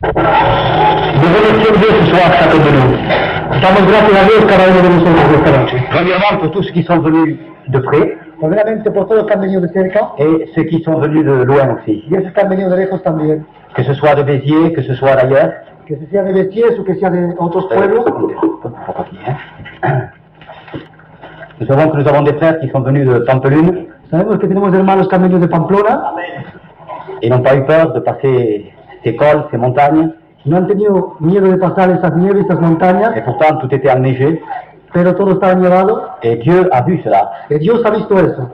remercions Dieu ce soir, chacun de nous. Damos gracias a Dios cada uno de nosotros esta noche. Premièrement, pour tous ceux qui sont venus de près Primeramente por todos los que han venido de cerca et ceux qui sont venus de loin aussi. y esos que han venido de lejos también. Que ce soit de Béziers, que ce soit d'ailleurs. Que sea de Béziers o que sea de otros pueblos. Nous savons que nous avons des frères qui sont venus de Pampelune. Sabemos que tenemos hermanos que han venido de Pamplona. Ils n'ont pas eu peur de passer ces cols, ces montagnes. No han tenido miedo de pasar esas nieves, esas montañas. Et pourtant, tout était enneigé. Pero todo estaba nevado. Et Dieu a vu cela. Et Dios ha visto eso.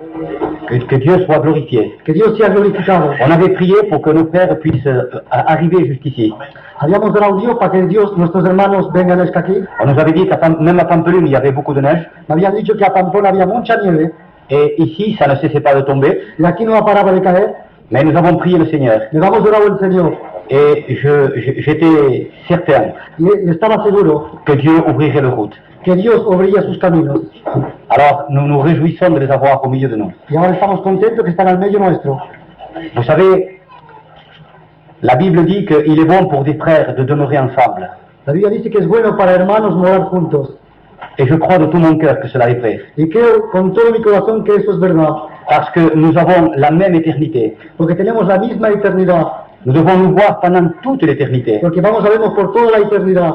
Que Dieu soit glorifié. Que Dios sea glorificado. On avait prié pour que nos frères puissent arriver jusqu'ici. Habíamos orado a Dios para que Dios, nuestros hermanos vengan hasta aquí. On nous avait dit qu'à même à Pampelune, il y avait beaucoup de neige. Me habían dicho que a Pamplona había mucha nieve. Et ici, ça ne cessait pas de tomber. Y aquí no paraba de caer. Mais nous avons prié le Seigneur. Le vamos orado al Señor. Et j'étais certain Y estaba seguro que Dieu ouvrirait le route. que Dios abriría sus caminos. Alors, nous nous réjouissons de les avoir au milieu de nous. Y ahora estamos contentos que están al medio nuestro. Vous savez, la Bible dit qu'il est bon pour des frères de demeurer ensemble. La Biblia dice que es bueno para hermanos morar juntos. Et je crois de tout mon cœur que cela est vrai. Y creo con todo mi corazón que eso es verdad. Parce que nous avons la même éternité. Porque tenemos la misma eternidad. Nous devons nous voir pendant toute l'éternité. Porque vamos a vernos por toda la eternidad.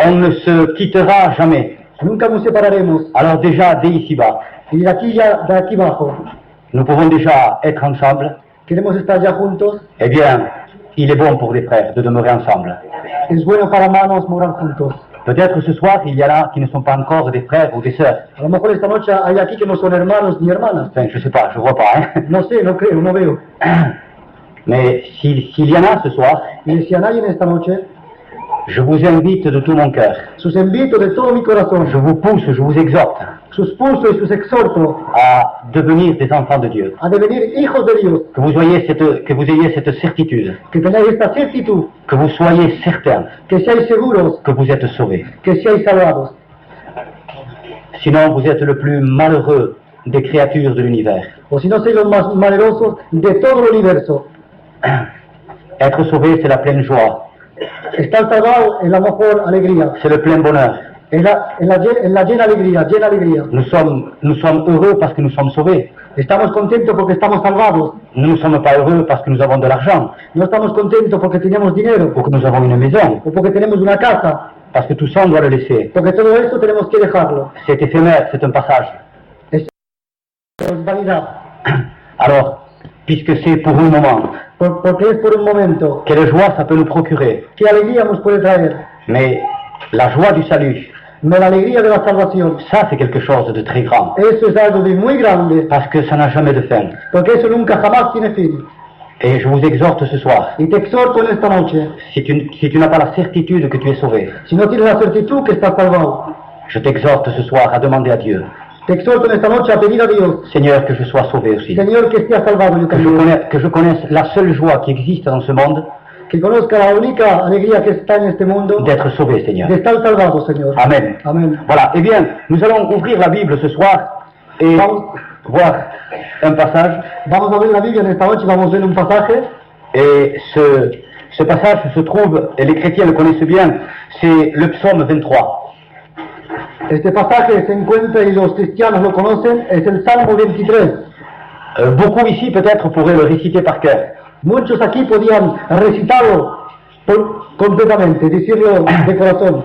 On ne se quittera jamais. Nunca nos separaremos. Alors déjà, dès ici-bas, Y de aquí abajo, nous pouvons déjà être ensemble. queremos estar ya juntos. Eh bien, il est bon pour les frères de demeurer ensemble. Es bueno para hermanos morar juntos. Peut-être ce soir, il y en a qui ne sont pas encore des frères ou des sœurs. A lo mejor esta noche hay aquí que no son hermanos ni hermanas. Enfin, je sais pas, je vois pas. Hein. No sé, no creo, no veo. Mais s'il y en a ce soir, Y si a nadie en esta noche, je vous invite de tout mon cœur. sus invito de todo mi corazón, Je vous pousse, je vous exhorte sus pulso y sus exhorto à devenir des enfants de Dieu. a devenir hijos de Dios. Que vous ayez cette certitude, Que tengáis esta certitud, que vous soyez certains que seáis seguros, que vous êtes sauvés. que seáis salvados. Sinon, vous êtes le plus malheureux des créatures de l'univers. O si no, sois los más valerosos de todo el universo. Être sauvé, c'est la pleine joie, Estar salvado es la mejor alegría. c'est le plein bonheur. Es la llena alegría, llena alegría. Nous sommes heureux parce que nous sommes sauvés. Estamos contentos porque estamos salvados. Nous ne sommes pas heureux parce que nous avons de l'argent, No estamos contentos porque tenemos dinero ou que nous avons une maison, o porque tenemos una casa. parce que tout ça, on doit le laisser. Porque todo eso tenemos que dejarlo. C'est éphémère, c'est un passage. Es vanidad. Alors, puisque c'est pour un moment, Porque es por un momento. quelle joie ça peut nous procurer. ¿Qué alegría nos puede traer? Mais la joie du salut, No, la alegría de la salvación. ça c'est quelque chose de très grand, Eso es algo de muy grande. parce que ça n'a jamais de fin. Porque eso nunca jamás tiene fin. Et je vous exhorte ce soir, Y te exhorto en esta noche. si tu n'as pas la certitude que tu es sauvé, Si no tienes la certitud que estás salvado. je t'exhorte ce soir à demander à Dieu, Te exhorto en esta noche a pedir a Dios. Seigneur, que je sois sauvé aussi. Señor, que estés salvado yo también. Que je connaisse la seule joie qui existe dans ce monde, Que conozca la única alegría que está en este mundo. d'être sauvé, Seigneur. De estar salvado, Señor. Amen. Amén. Voilà, eh bien, nous allons ouvrir la Bible ce soir et voir un passage. Vamos a ver la Biblia en esta noche, vamos a ver un pasaje. Et ce passage se trouve, et les chrétiens le connaissent bien, c'est le psaume 23. Este pasaje se encuentra y los cristianos lo conocen, es el Salmo 23. Beaucoup ici peut-être pourraient le réciter par cœur. Muchos aquí podían recitarlo completamente, decirlo de corazón.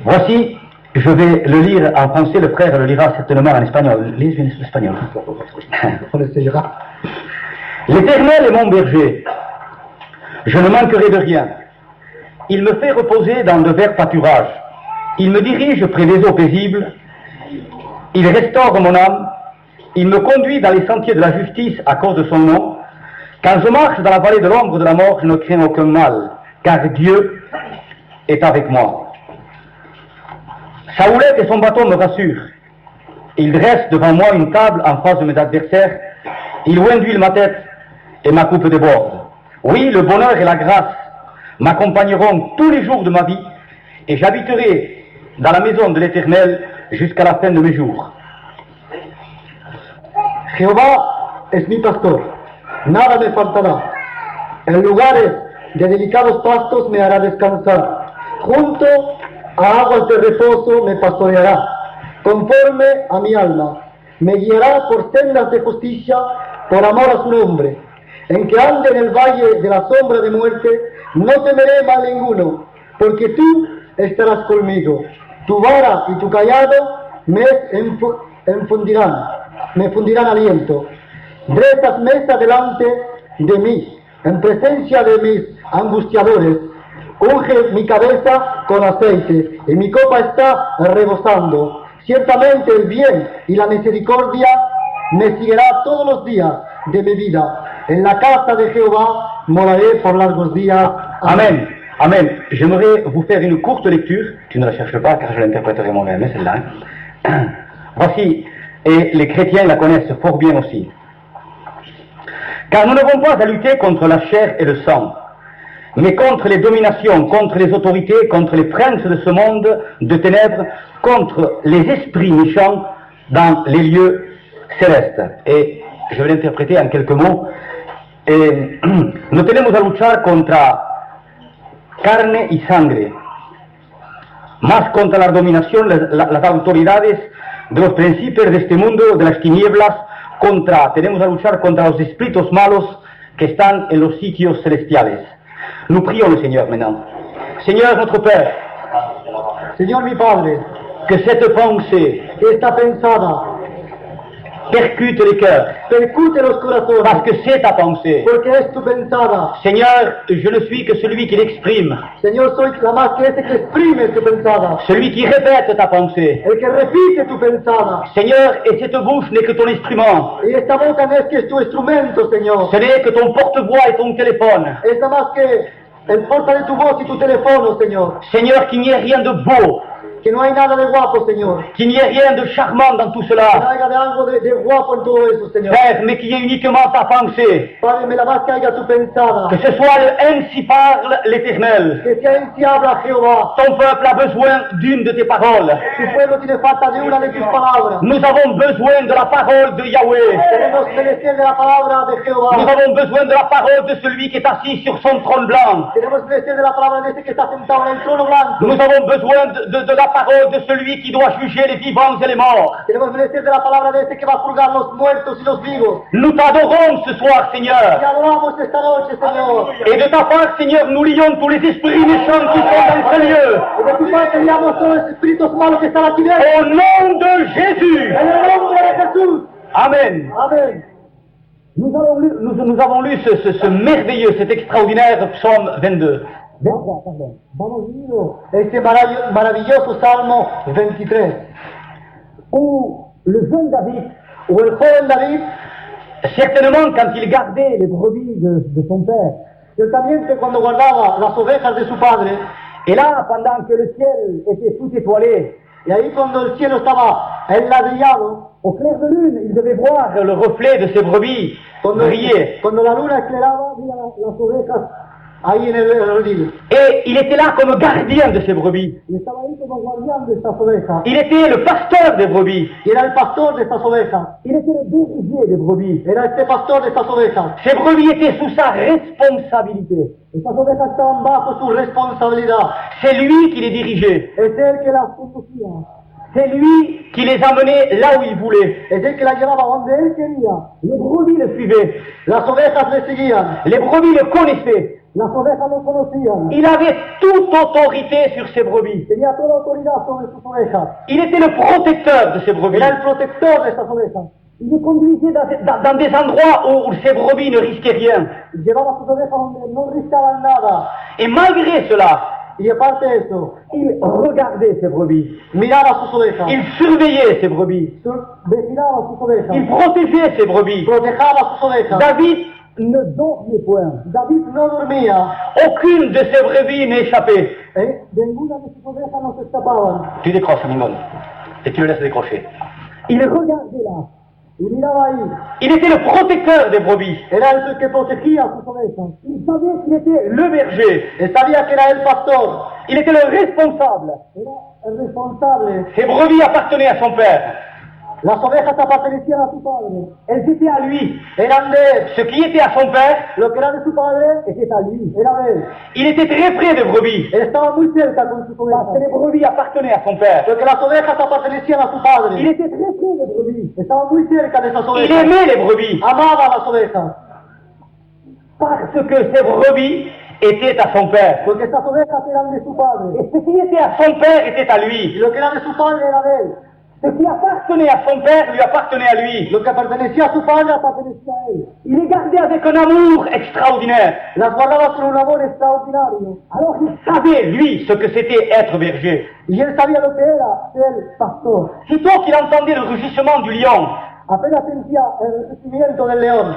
Voici, je vais le lire en français, le frère le lira certainement en espagnol. Lise en espagnol. L'Éternel est mon berger, je ne manquerai de rien. Il me fait reposer dans de verts pâturages. Il me dirige près des eaux paisibles. Il restaure mon âme. Il me conduit dans les sentiers de la justice à cause de son nom. Quand je marche dans la vallée de l'ombre de la mort, je ne crains aucun mal, car Dieu est avec moi. Sa houlette et son bâton me rassurent. Il dresse devant moi une table en face de mes adversaires. Il induit ma tête et ma coupe déborde. Oui, le bonheur et la grâce m'accompagneront tous les jours de ma vie et j'habiterai dans la maison de l'Éternel jusqu'à la fin de mes jours. Jehová es mi pastor, nada me faltará. En lugares de delicados pastos me hará descansar. Junto a aguas de reposo me pastoreará. Conforme a mi alma, me guiará por sendas de justicia, por amor a su nombre. En que ande en el valle de la sombra de muerte, no temeré mal ninguno, porque tú estarás conmigo. Tu vara y tu callado me fundirán aliento. Rezas mesa delante de mí, en presencia de mis angustiadores. Unge mi cabeza con aceite, y mi copa está rebosando. Ciertamente el bien y la misericordia me seguirá todos los días de mi vida. En la casa de Jehová moraré por largos días. Amen. Amen. J'aimerais vous faire une courte lecture. Tu ne la cherches pas car je l'interpréterai moi-même, celle-là. Voici, et les chrétiens la connaissent fort bien aussi. Car nous n'avons pas à lutter contre la chair et le sang, mais contre les dominations, contre les autorités, contre les princes de ce monde de ténèbres, contre les esprits méchants dans les lieux célestes. Et je vais l'interpréter en quelques mots. No tenemos a luchar contra carne y sangre, más contra la dominación, las autoridades de los principios de este mundo, de las tinieblas, tenemos a luchar contra los espíritus malos que están en los sitios celestiales. Nous prions le Seigneur maintenant. Seigneur notre Père, Señor mi Padre, que cette pensée esta pensada percute les cœurs, percute los corazones, parce que c'est ta pensée. porque es tu pensada. Seigneur, je ne suis que celui qui l'exprime, Señor, soy la más que ese que exprime tu pensada, celui qui répète ta pensée. el que repite tu pensada. Seigneur, et cette bouche n'est que ton instrument. Y esta boca no es que es tu instrumento, Señor. Ce n'est que ton porte-voix et ton téléphone. Es nada más que el porta de tu voz y tu teléfono, Señor. Seigneur, qu'il n'y ait rien de beau, Que no hay nada de guapo, Señor. qu'il n'y ait rien de charmant dans tout Que no cela, haya de algo de guapo en todo eso, Señor. Père, mais qu'il y ait uniquement ta pensée. Padre, me la más que haya tu pensada. Que ce soit ainsi parle l'Éternel. Que sea en si habla Jehová. Ton peuple a besoin d'une de tes paroles. Tu pueblo tiene falta de una de tus palabras. Nous avons besoin de la parole de Yahweh. Tenemos menester de la palabra de Nous Jehová. avons besoin de la parole de celui qui est assis sur son trône blanc. Tenemos menester de la palabra de ese que está sentado en el trono blanco. Nous avons besoin de la parole de celui qui doit juger les vivants et les morts. Tenemos menester de la palabra de ese que va a juzgar los muertos y los vivos. Nous t'adorons ce soir, Seigneur. Te adoramos esta noche, Señor. Et de ta part, Seigneur, nous lions tous les esprits méchants qui sont dans ce lieu. Y de tu parte liamos todos los espíritus malos que están aquí dentro. Au nom de Jésus. En el nombre de Jesús. Amen. Amén. Nous avons lu ce merveilleux, cet extraordinaire psaume 22. Vamos lindo. Este maravilloso Salmo 23. Où le jeune David, O el joven David, certainement quand il gardait les brebis de son père, ciertamente cuando guardaba las ovejas de su padre, et là, pendant que le ciel était tout étoilé, y ahí cuando el cielo estaba enladrillado, au clair de lune, il devait voir le reflet de ses brebis briller. cuando la luna escleraba, veía las ovejas ahí en el redil. Et il était là comme gardien de ses brebis. Y estaba ahí como guardián de estas ovejas. Il était le pasteur des brebis. Y era el pastor de estas ovejas. Il était le berger des brebis. Era este pastor de estas ovejas. Ces brebis étaient sous sa responsabilité. Estas ovejas estaban bajo su responsabilidad. C'est lui qui les dirigeait. Es él que las conducía. C'est lui qui les amenait là où il voulait. Es él que las llevaba donde él quería. Les brebis le suivaient. Las ovejas le seguían. Les brebis le connaissaient. Las ovejas lo conocían. Il avait toute autorité sur ses brebis. Tenía toda autoridad sobre sus ovejas. Il était le protecteur de ses brebis. Era el protector de estas ovejas. Il les conduisait dans des endroits où ses brebis ne risquaient rien. Llevaba sus ovejas donde no riscaban nada. Et malgré cela, Y aparte de eso, il regardait ses brebis. miraba sus ovejas. Il surveillait ses brebis. Vigilaba sus ovejas. Il protégeait ses brebis. Protejaba sus ovejas. David ne dormait point. David no dormía. Aucune de ses brebis n'échappait. De ninguna de sus ovejas no se escapaban. Tu décroches, Mimone. Et tu le laisses décrocher. Il regardait là. Y miraba ahí. Il était le protecteur des brebis. Era el que protegía a sus ovejas. Il savait qu'il était le berger. Él sabía que era el pastor. Il était le responsable. Era el responsable. Ses brebis appartenaient à son père. Las ovejas pertenecían a su padre. Elles étaient à lui. Eran de él. Ce qui était à son père, Lo que era de su padre était à lui. era de él. Il était très près des brebis. Él estaba muy cerca con sus Parce que les ovejas. brebis appartenaient à son père. Porque las ovejas pertenecían a su Il padre. était très près des brebis. Estaba muy cerca de esas Il ovejas. aimait les brebis. Amaba a las ovejas. Parce que ces brebis étaient à son père. Porque estas ovejas eran de su padre. Et ce qui était à son père était à Y lui. lo que era de su padre era de él. Ce qui appartenait à son père lui appartenait à lui. Lo que pertenecía a su padre pertenecía a él. Il les gardait avec un amour extraordinaire. Las guardaba con un amor extraordinario. Alors il savait, lui, ce que c'était être berger. Y él sabía lo que era ser pastor. Sitôt qu'il entendait le rugissement du lion, Apenas sentía el crecimiento del león.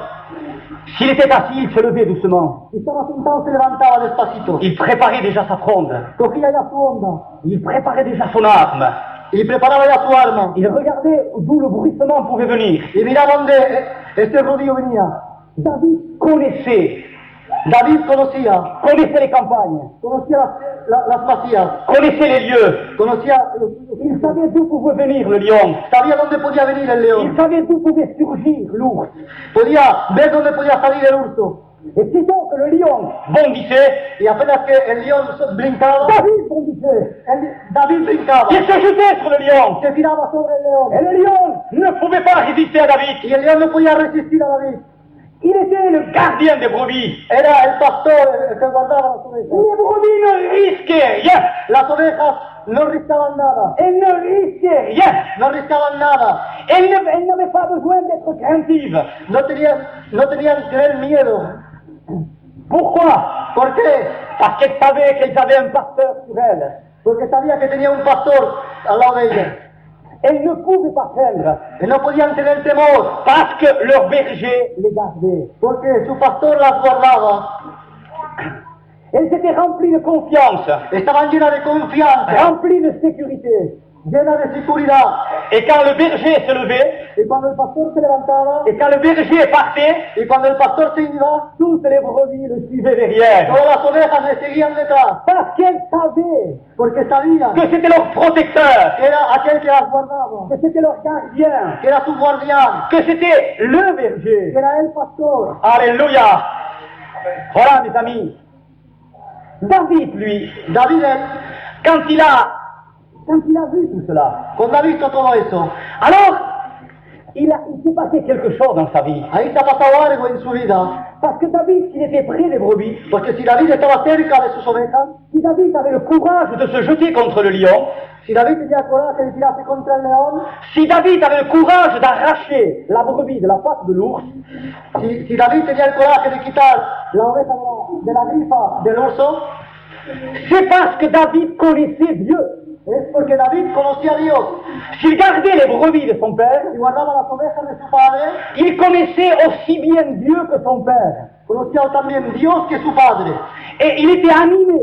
s'il était assis, il se levait doucement. Y estaba sentado, se levantaba despacito. Il préparait déjà sa fronde. Cogía ya su onda. Il préparait déjà son arme. Y preparaba ya su arma. Il regardait d'où le bruissement pouvait venir. Y miraba dónde este rodillo venía. David connaissait David conocía les campagnes, las vacías, connaissait les lieux. conocía Il savait d'où pouvait venir le lion. sabía dónde podía venir el Il león. savait d'où pouvait surgir l'ours. Podía ver dónde podía salir el urso. Et sitôt que le lion bondissait, Y apenas que el león brincaba, David bondissait. David brincaba. Il se jetait sur le lion. Se tiraba sobre el león. Et le lion ne pouvait pas résister à David. Y el león no podía resistir a David. Il était le gardien des brebis. Era el pastor el que guardaba las ovejas. Les brebis ne risquaient rien. Las ovejas no riscaban nada. Elles ne risquaient rien. No riscaban nada. Elles n'avaient pas besoin d'être craintives. No tenían que tener miedo. Pourquoi? ¿Por qué? Parce qu'elles savaient qu'elles avaient un pasteur sur elles. Porque sabía que tenía un pastor al lado de ella. Elles ne pouvaient pas craindre Y no podían tener temor. parce que leur berger les gardait. Porque su pastor las guardaba. Elles étaient remplies de confiance, Estaban llenas de confianza, remplies de sécurité. llenas de seguridad. Et quand le berger se levait, Y cuando el pastor se levantaba, et quand le berger partait, y cuando el pastor se iba, toutes les brebis le suivaient derrière. todas las ovejas le seguían detrás. Parce qu'elles savaient Porque sabían que c'était leur protecteur, que era aquel que las guardaba, que c'était leur gardien, que era su guardián, que c'était le que berger. era el pastor. Alléluia. Voilà, mes amis. David, lui, David, quand il a vu tout cela, cuando ha visto todo eso, alors, il s'est passé quelque chose dans sa vie. ahí se ha pasado algo en su vida. Parce que David, s'il était près des brebis, Porque si David estaba cerca de sus ovejas, si David avait le courage de se jeter contre le lion, si David tenía coraje de tirarse contra el león, si David avait le courage d'arracher la brebis de la patte de l'ours, si David tenía el coraje de quitar la oveja de la grifa del oso, c'est parce que David connaissait Dieu. es porque David conocía a Dios S'il gardait les brebis de son père, y guardaba las ovejas de su padre, il connaissait aussi bien Dieu que son père. conocía también Dios que su padre, Et il était animé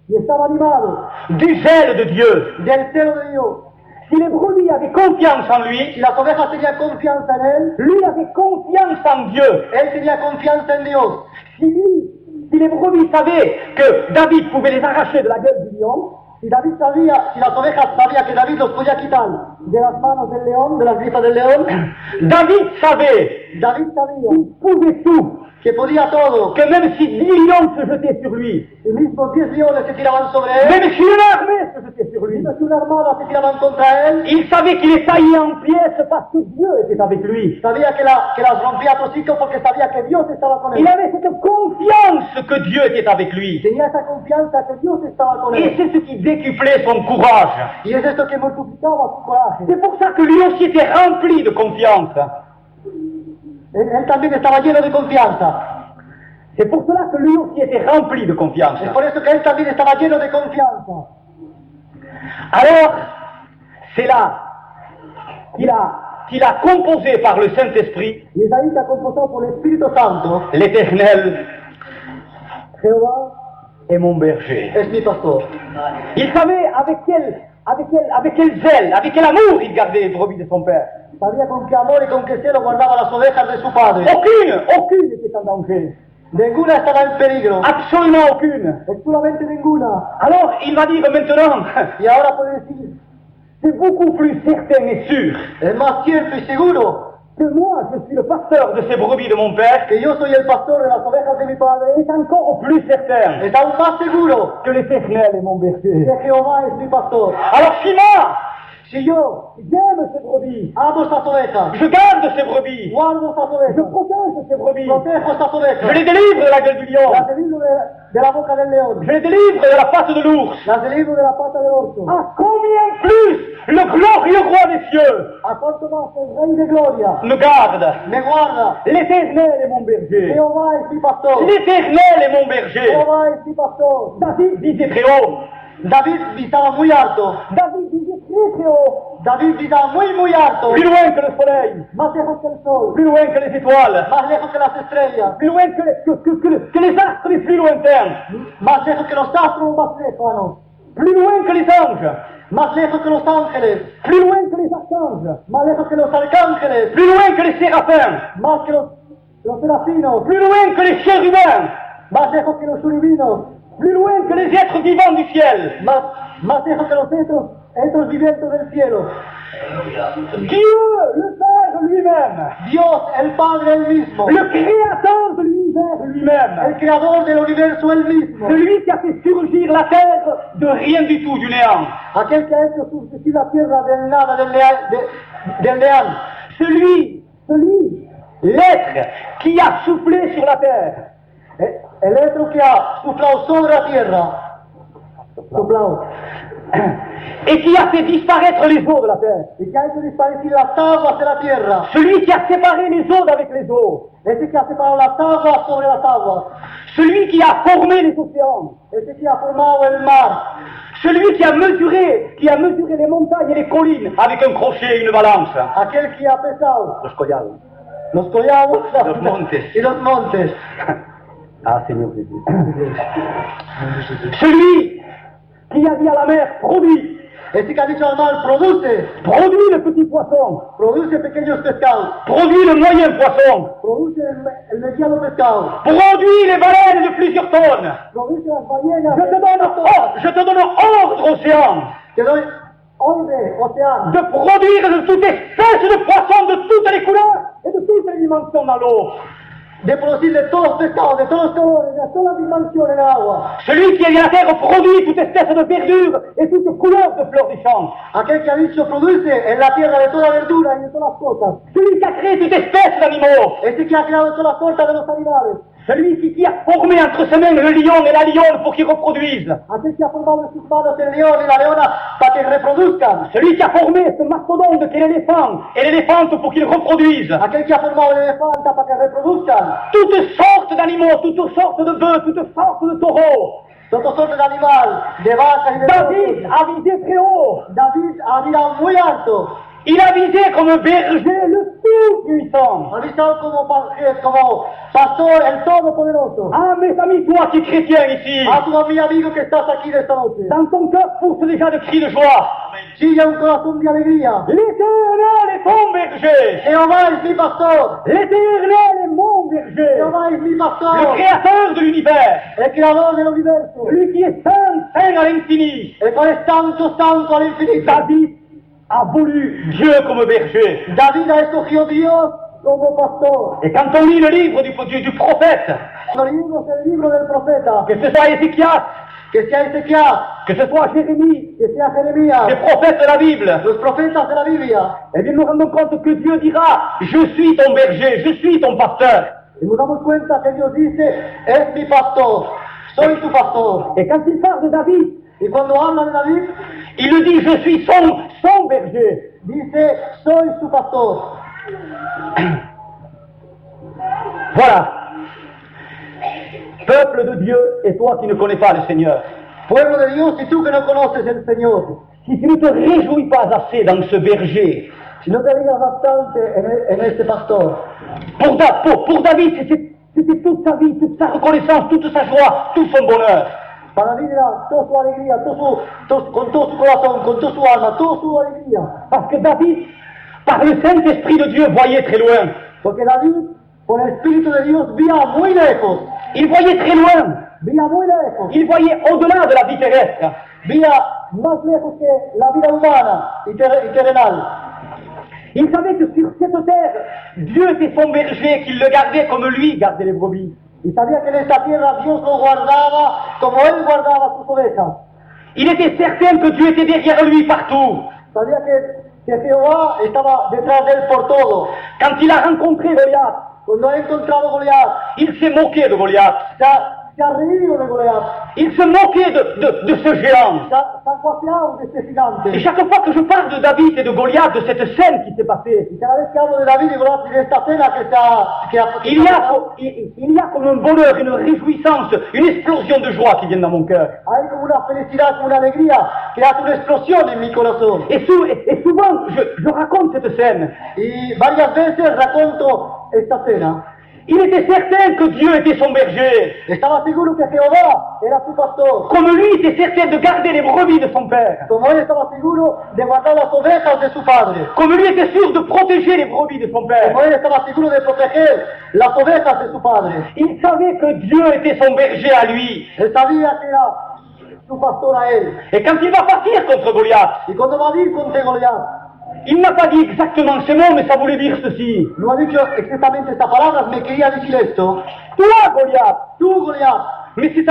y estaba animado du zèle de Dieu. del celo de Dios. Si les brebis avaient confiance en Si lui, las ovejas tenían confianza en él, lui avait confiance en Dieu. él tenía confianza en Dios. Si les brebis savaient que David pouvait les arracher de la gueule du lion, Si David sabía, si las ovejas sabía que David los podía quitar de las manos del león, de las grifas del león, David savait David sabía qu'il pouvait tout, que podía todo. que même si 10 lions se jetaient sur lui, Y mismos 10 leones se tiraban sobre él, même si une armée se jetait sur lui, y si una armada se tiraban contra él, il savait qu'il est taillé en pièces parce que Dieu était avec lui. sabía que las rompía a trocitos porque sabía que Dios estaba con Il él. avait cette confiance que Dieu était avec lui. Tenía esa confianza que Dios estaba con Et él. c'est ce qui décuplait son courage. Y es esto que multiplicaba su coraje. C'est pour ça que lui aussi était rempli de confiance. Él también estaba lleno de confianza. C'est pour cela que lui aussi était rempli de confiance. Es por eso que él también estaba lleno de confianza. Alors, c'est là qu'il a composé par le Saint-Esprit, Y es ahí que ha compuesto por el Espíritu Santo, l'Éternel Jehová est mon berger. es mi pastor. Il savait avec quel zèle, avec quel amour il gardait les brebis de son père. Sabía con qué amor y con qué celo guardaba las ovejas de su padre. Aucune n'était en danger. Ninguna estaba en peligro. Absolument aucune. Absolutamente ninguna. Alors, il va dire maintenant, Y ahora puede decir, c'est beaucoup plus certain et sûr es más cierto y seguro que moi, je suis le pasteur de ces brebis de mon père, que yo soy el pastor de las ovejas de mi padre, est encore plus certain es aún más seguro que l'Éternel est mon berger. que Jehová es mi pastor. Alors si moi, Si yo j'aime ces brebis, amo estas ovejas, je garde ces brebis, guardo estas je ovejas, protège ces brebis, protejo estas je ovejas, les délivre de la gueule du lion, las libro de la boca del león, je les délivre de la patte de l'ours. las libro de la pata del orso. À combien plus le glorieux roi des cieux ¿A cuánto más el Rey de Gloria me garde? me guarda? L'Éternel est mon berger. Jehová es mi pastor. L'Éternel est mon berger. Jehová es mi pastor. David disait très haut. David gritaba muy alto. David disait très haut. David gritaba muy alto. Plus loin que le soleil, Más lejos que el sol. plus loin que les étoiles, Más lejos que las estrellas. plus loin que les astres les plus lointains, Más lejos que los astros más lejanos. plus loin que les anges, Más lejos que los ángeles. plus loin que les archanges, Más lejos que los arcángeles. plus loin que les séraphins, Más que los serafinos. plus loin que les chérubins, Más lejos que los surubinos. plus loin que les êtres vivants du ciel. Más lejos que los otros vivientes del cielo. Dieu, le Père lui-même, Dios, el Padre, el mismo. le créateur de l'univers lui-même, El creador del universo, el mismo. celui qui a fait surgir la terre de rien du tout, du néant, Aquel que ha hecho subsistir la tierra del nada, del leal. celui, l'être qui a soufflé sur la terre, El otro que ha soplado sobre la tierra. Soplado. et qui a fait disparaître les eaux de la terre, Y que ha hecho disparecer las aguas de la tierra. celui qui a séparé les eaux d'avec les eaux, Ese que ha separado las aguas sobre las aguas. celui qui a formé les océans, Ese que ha formado el mar. celui qui a mesuré les montagnes et les collines avec un crochet et une balance. Aquel que ha pesado Los collados. los collados Los montes. y los montes. Ah, Seigneur Jésus. Celui qui a dit à la mer, produis Ese que ha dicho al mar, produce le petit poisson, pequeños pescados. produis le moyen poisson, Produce el mediano pescado. produis les baleines de plusieurs tonnes. Produce las ballenas. Je te donne ordre, océan, Te doy orden, océano. de produire de toute espèce de poissons de toutes les couleurs et de toutes les dimensions dans l'eau. De producir de todos los pescados, de todos los colores, de todas las dimensiones en el agua. Celui qui a dit à la terre produit toute espèce de verdure et toute couleur de fleurs du champ. Aquel que ha dicho produce en la tierra de toda verdura y de todas las cosas. Celui qui a créé toute espèce d'animaux. Ese que ha creado todas las cosas de los animales. Celui qui a formé entre ses mains le lion et la lionne pour qu'ils reproduisent. Aquel que ha formado en sus manos el león y la leona para que reproduzcan. Celui qui a formé ce mastodonte qu'est l'éléphant et l'éléphante pour qu'ils reproduisent. Aquel que ha formado el elefante para que reproduzcan. Toutes sortes d'animaux, toutes sortes de bœufs, toutes sortes de taureaux. Todos sortes de animal, de vacas y de David toros. a visé très haut. David ha mirado muy alto. Il a visé comme berger le tout-puissant. Ha visto como pastor el todopoderoso. Ah, mes amis, toi qui es chrétien ici, A tu amigo que estás aquí de esta noche. dans ton cœur pousse déjà de cris de joie. Sigue un corazón de alegría. L'Éternel est ton berger. Jehová es mi pastor. L'Éternel est mon berger. Jehová es mi Le pastor. créateur de l'univers. El creador del universo. Celui qui est saint, saint à l'infini. El cual es santo, santo al infinito. David a voulu Dieu comme berger. David ha escogido Dios como pastor. Et quand on lit le livre du prophète, Cuando leímos el libro del profeta, que ce soit Ézéchias, que sea Ezequiel, que ce soit Jérémie, que sea Jeremías, les prophètes de la Bible, los profetas de la Biblia, eh bien nous rendons compte que Dieu dira, je suis ton berger, je suis ton pasteur. y nos damos cuenta que Dios dice, es mi pastor, soy tu pastor. Et quand il parle de David, Y cuando habla de David, il le dit, je suis son berger. dice, soy su pastor. Voilà. Peuple de Dieu et toi qui ne connais pas le Seigneur, Pueblo de Dios, y tú que no conoces el Señor, si tu ne te réjouis pas assez dans ce berger, si no te digas bastante en este pastor, pour David, c'était toute sa vie, toute sa reconnaissance, toute sa joie, tout son bonheur. para David era toda su alegría, con todo su corazón, con toda su alma, toda su alegría. Parce que David, par le Saint-Esprit de Dieu, voyait très loin. Porque David, por el Espíritu de Dios, vía muy lejos, Il voyait très loin. vía muy lejos, Il voyait au-delà de la vie terrestre. vía más lejos que la vida humana y terrenal. Il savait que sur cette terre, Dieu était son berger, qu'il le gardait comme lui gardait les brebis. Y sabía que en esta tierra Dios lo guardaba como Él guardaba sus ovejas. Il était certain que Dieu était derrière lui partout. Sabía que Jehová estaba detrás de él por todo. Quand il a rencontré Goliath, Cuando ha encontrado Goliat, il s'est moqué de Goliath. se ha reído de Goliat, Il se moquait de ce géant. se ha guapeado de este Et gigante. chaque fois que je parle de David et de Goliath, de cette scène qui s'est passée, Y cada vez que hablo de David y Goliat y de esta cena il y a comme un bonheur, une réjouissance, une explosion de joie qui vient dans mon cœur. hay como una felicidad, como una alegría que hace una explosión en mi corazón. Et souvent, je raconte cette scène. Y varias veces raconto esta cena. Il était certain que Dieu était son berger. Estaba seguro que Jehová era su pastor. Comme lui était certain de garder les brebis de son père. Como él estaba seguro de guardar las ovejas de su padre. Comme lui était sûr de protéger les brebis de son père. Como él estaba seguro de proteger las ovejas de su padre. Il savait que Dieu était son berger à lui. Él sabía que era su pastor a él. Et quand il va partir contre Goliath, Y cuando va a ir contra Goliat, il n'a pas dit exactement ces mots, mais ça voulait dire ceci. no ha dicho exactamente estas palabras, me quería decir esto. Toi, Goliath, Tú, Goliat, mais c'est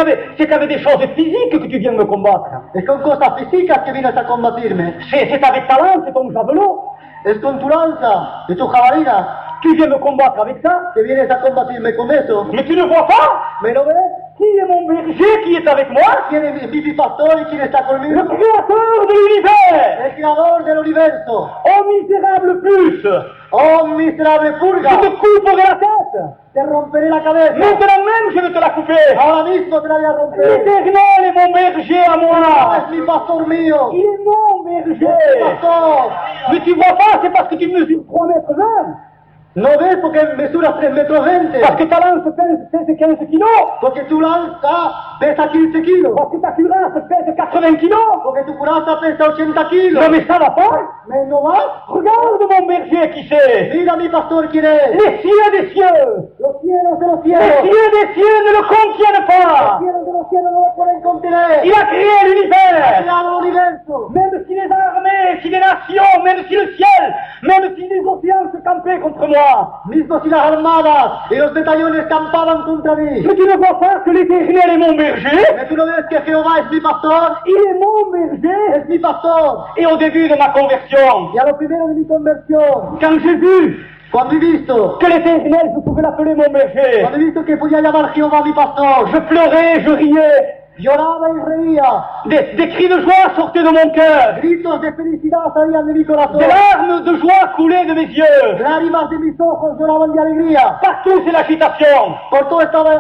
avec des choses physiques que tu viens me combattre. es con cosas físicas que vienes a combatirme. C'est avec ta lance et ton javelot. Es con tu lanza y tu jabalina Tu viens me combattre avec ça. que vienes a combatirme con eso. Mais tu ne vois pas ¿Me lo ves? qui est mon berger qui est avec moi? ¿Quién es mi pastor y quién está Le conmigo? créateur de l'univers. El creador del universo. Oh misérable puce, Oh, miserable je purga, te couperai la tête. te romperé la cabeza. Maintenant même, je vais te la couper. Ahora mismo te la voy a romper. L'Éternel est mon berger à moi. Es mi pastor mío. Il est mon berger. Pastor. Mais tu vois pas, c'est parce que tu mesures 3 mètres 20. ¿No ves porque mesuras 3 metros 20? Parce que ta lance pèse 15 kilos. Porque tu lanza pesa 15 kilos. Parce que ta cuirasse pèse 80 kilos. Porque tu coraza pesa 80 kilos. Non mais ça va pas. ¿Me no vas? Regarde mon berger qui c'est. Mira mi pastor quién es. Les cieux des cieux. Los cielos de los Les cielos. cieux des cieux ne le contiennent Los pas. cielos de los cielos no lo pueden contener. Il a créé Ha l'univers. creado el universo. Même si les armées, si les nations, même si le ciel, même si les océans se campaient contre moi. Mismo si las armadas y los batallones campaban contra mí. Mais tu ne vois pas que l'Éternel est mon berger. ¿Que tú no ves que Jehová es mi pastor? Il est mon berger. Es mi pastor. Et au début de ma conversion, Y a lo primero de mi conversión, quand j'ai vu cuando he visto que l'Éternel, je pouvais l'appeler mon berger, Cuando he visto que podía llamar Jehová mi pastor, je pleurais, je riais. lloraba y reía. Des cris de joie sortaient de mon cœur. Gritos de felicidad salían de mi corazón. Des larmes de joie coulaient de mes yeux. Lágrimas de mis ojos lloraban de alegría. Partout, c'est l'agitation. Por todo estaba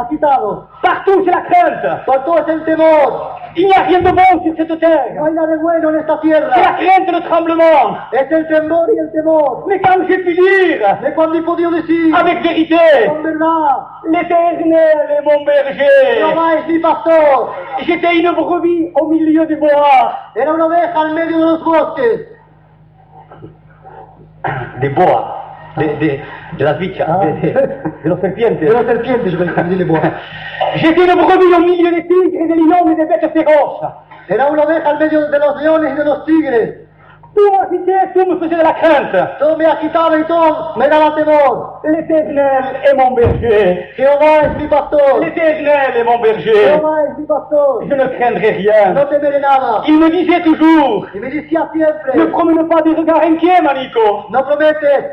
agitado. Partout, c'est la crainte. Por todo es el temor. Il n'y a rien de bon sur cette No terre. hay nada de bueno en esta C'est la tierra. crainte et le tremblement. Es el temor y el temor. Mais quand j'ai pu dire, De cuando he podido decir, avec vérité, con verdad, l'Éternel est mon berger, Jehová es mi pastor. j'étais une brebis au milieu du bois. Era una oveja al medio de los bosques. Des bois. De las bichas. De los serpientes. De los serpientes, je vais decirle bois. J'étais une brebis au milieu des tigres et des lions et des bêtes féroces. Era una oveja al medio de los leones y de los tigres. Tout m'agitait, tout me faisait de la crainte. Todo me agitaba y todo me daba temor. L'Éternel est mon berger. Jehová es mi pastor. L'Éternel est mon berger. Jehová es mi pastor. Je ne craindrai rien. No temeré nada. Il me disait toujours, Y me decía ne siempre, promène pas des regards inquiets, Manico. no prometes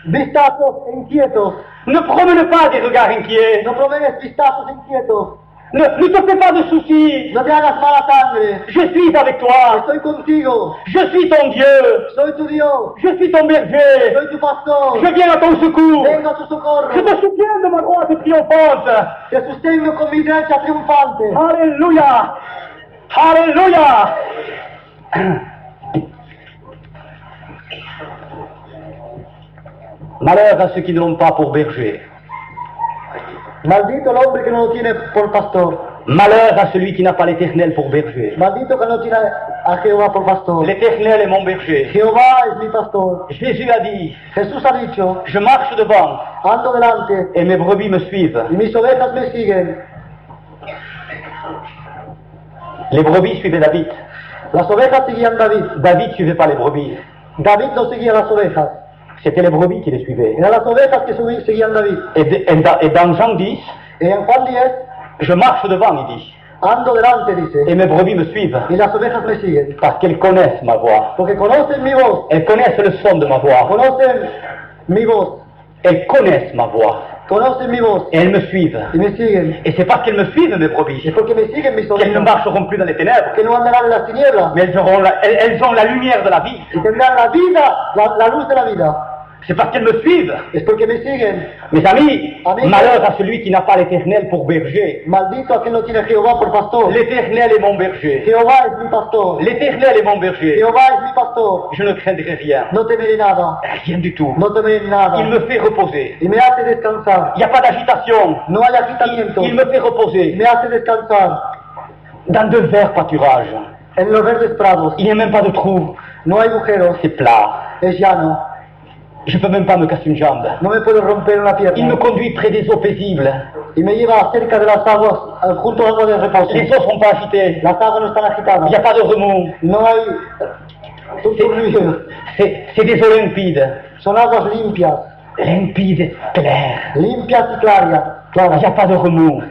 vistazos inquietos. Ne promène pas des regards inquiets. No prometes vistazos inquietos. Ne te fais pas de soucis. No te hagas mala sangre. Je suis avec toi. Estoy contigo. Je suis ton Dieu. Soy tu Dios. Je suis ton berger. Soy tu pastor. Je viens à ton secours. Vengo a tu socorro. Je te soutiens de ma droite triomphante. Te sostengo con mi derecha triunfante. Alléluia. Alléluia. Malheur à ceux qui ne l'ont pas pour berger. Maldito el hombre que no lo tiene por pastor. Malheur à celui qui n'a pas l'Éternel pour berger. Maldito que no tiene a Jehová por pastor. L'Éternel est mon berger. Jehová es mi pastor. Jésus a dit, Jesús ha dicho, je marche devant ando delante et mes brebis me suivent. y mis ovejas me siguen. Les brebis suivaient David. Las ovejas seguían David. David ne suivait pas les brebis. David no seguía las ovejas. C'était les brebis qui les suivaient. Eran las ovejas que seguían David. Et dans Jean 10, Y en Juan 10, je marche devant, il dit. ando delante, dice, Et mes brebis me suivent. y las ovejas me siguen. Parce qu'elles connaissent ma voix. Porque conocen mi voz, Elles connaissent le son de ma voix. conocen mi voz, Elles connaissent ma voix. conocen mi voz Et elles me suivent. y me siguen. Et c'est parce qu'elles me suivent, mes brebis, Y porque me siguen mis qu'elles ne ovejas, marcheront plus dans les ténèbres. que no andarán en las tinieblas Mais elles ont la lumière de la vie. y tendrán la vida, la luz de la vida. C'est parce qu'elles me suivent. Es porque me siguen. Mes amis, Amen. malheur à celui qui n'a pas l'Éternel pour berger. Maldito aquel no tiene a Jehová por pastor. L'Éternel est mon berger. Jehová es mi pastor. L'Éternel est mon berger. Jehová es mi pastor. Je ne craindrai rien. No temeré nada. Rien du tout. No temeré nada. Il me fait reposer. Y me hace descansar. Il n'y a pas d'agitation. No hay agitamiento. Il me fait reposer Me hace descansar dans de verts pâturages. en los verdes prados. Il n'y a même pas de trou. No hay agujeros. C'est plat. Es llano. Je ne peux même pas me casser une jambe. No me puedo romper una Il me pierna. conduit près des eaux paisibles. Y me lleva cerca de las aguas, junto a aguas de reposo. Les eaux ne sont pas agitées. Las aguas no están Il agitadas. n'y a pas de remous. No hay turbulio. C'est des eaux limpides. Son aguas limpias. Limpides, claires. Limpias y claras. Il n'y a pas de remous.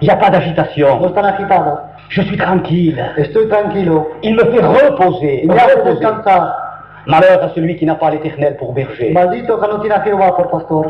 Il n'y a pas No d'agitation. están agitadas. Je suis tranquille. Estoy tranquilo. Il me fait reposer. Y me hace Reposer. descansar. Malheur à celui qui n'a pas l'Éternel pour berger. Maldito que no tiene a Jehová por pastor.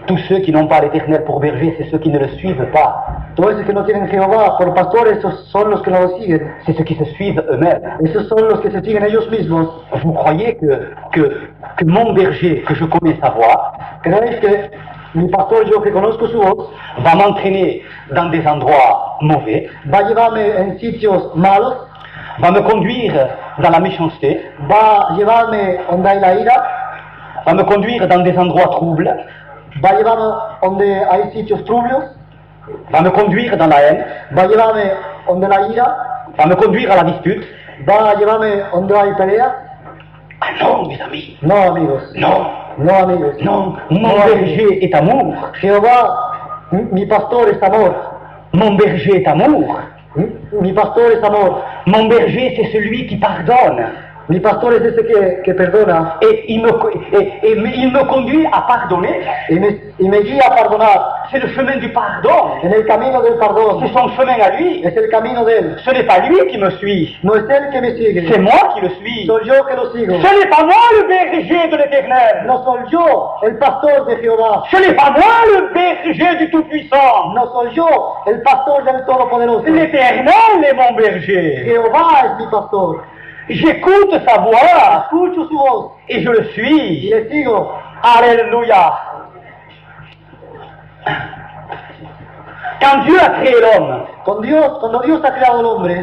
Tous ceux qui n'ont pas l'Éternel pour berger, c'est ceux qui ne le suivent pas. Todos esos que no tienen Jehová por pastor, esos son los que no lo siguen. C'est ceux qui se suivent eux-mêmes. Esos son los que se siguen ellos mismos. Vous croyez que mon berger, que je connais sa voix, ¿Creéis que mi pastor, yo que conozco su voz, va m'entraîner dans des endroits mauvais, va a llevarme en sitios malos, va me conduire dans la méchanceté, va a llevarme donde hay la ira, va me conduire dans des endroits troubles, va a llevarme donde hay sitios turbios, va me conduire dans la haine, va a llevarme donde la ira, va me conduire à la dispute? va a llevarme donde hay peleas? Ah non, mes amis, No, amigos. non, No, amigos. non, mon No, amigos. berger est amour, Jehová, mi pastor es amor. mon berger est amour, Mi pastor es amor. mon berger c'est celui qui pardonne, Mi pastor es ese que perdona et il me conduit à pardonner. y me guía a perdonar. C'est le chemin du pardon, En el camino del perdón. c'est son chemin à lui, Es el camino de él. ce n'est pas lui qui me suit, No es él que me sigue. c'est moi qui le suis. Soy yo que lo sigo. Ce n'est pas moi le berger de l'Éternel. No soy yo el pastor de Jehová. Ce n'est pas moi le berger du Tout-Puissant. No soy yo el pastor del Todopoderoso. L'Éternel est mon berger. Jehová es mi pastor. J'écoute sa voix Escucho su voz et je le y suis. le sigo. Alléluia. Quand Dieu a créé l'homme, Cuando Dios ha creado al hombre,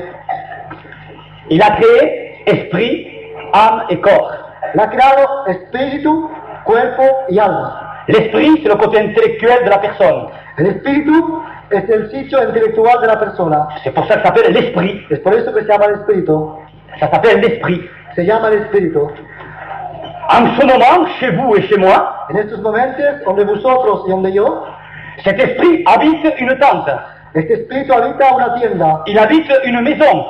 il a créé esprit, âme et corps. le ha creado espíritu, cuerpo y alma. L'esprit, c'est le côté intellectuel de la personne. El espíritu es el sitio intelectual de la persona. C'est pour ça que ça s'appelle l'esprit. Es por eso que se llama el espíritu. Ça s'appelle l'esprit. Se llama el espíritu. En ce moment, chez vous et chez moi, En estos momentos, donde vosotros y donde yo, cet esprit habite une tente. este espíritu habita una tienda, Il habite une maison.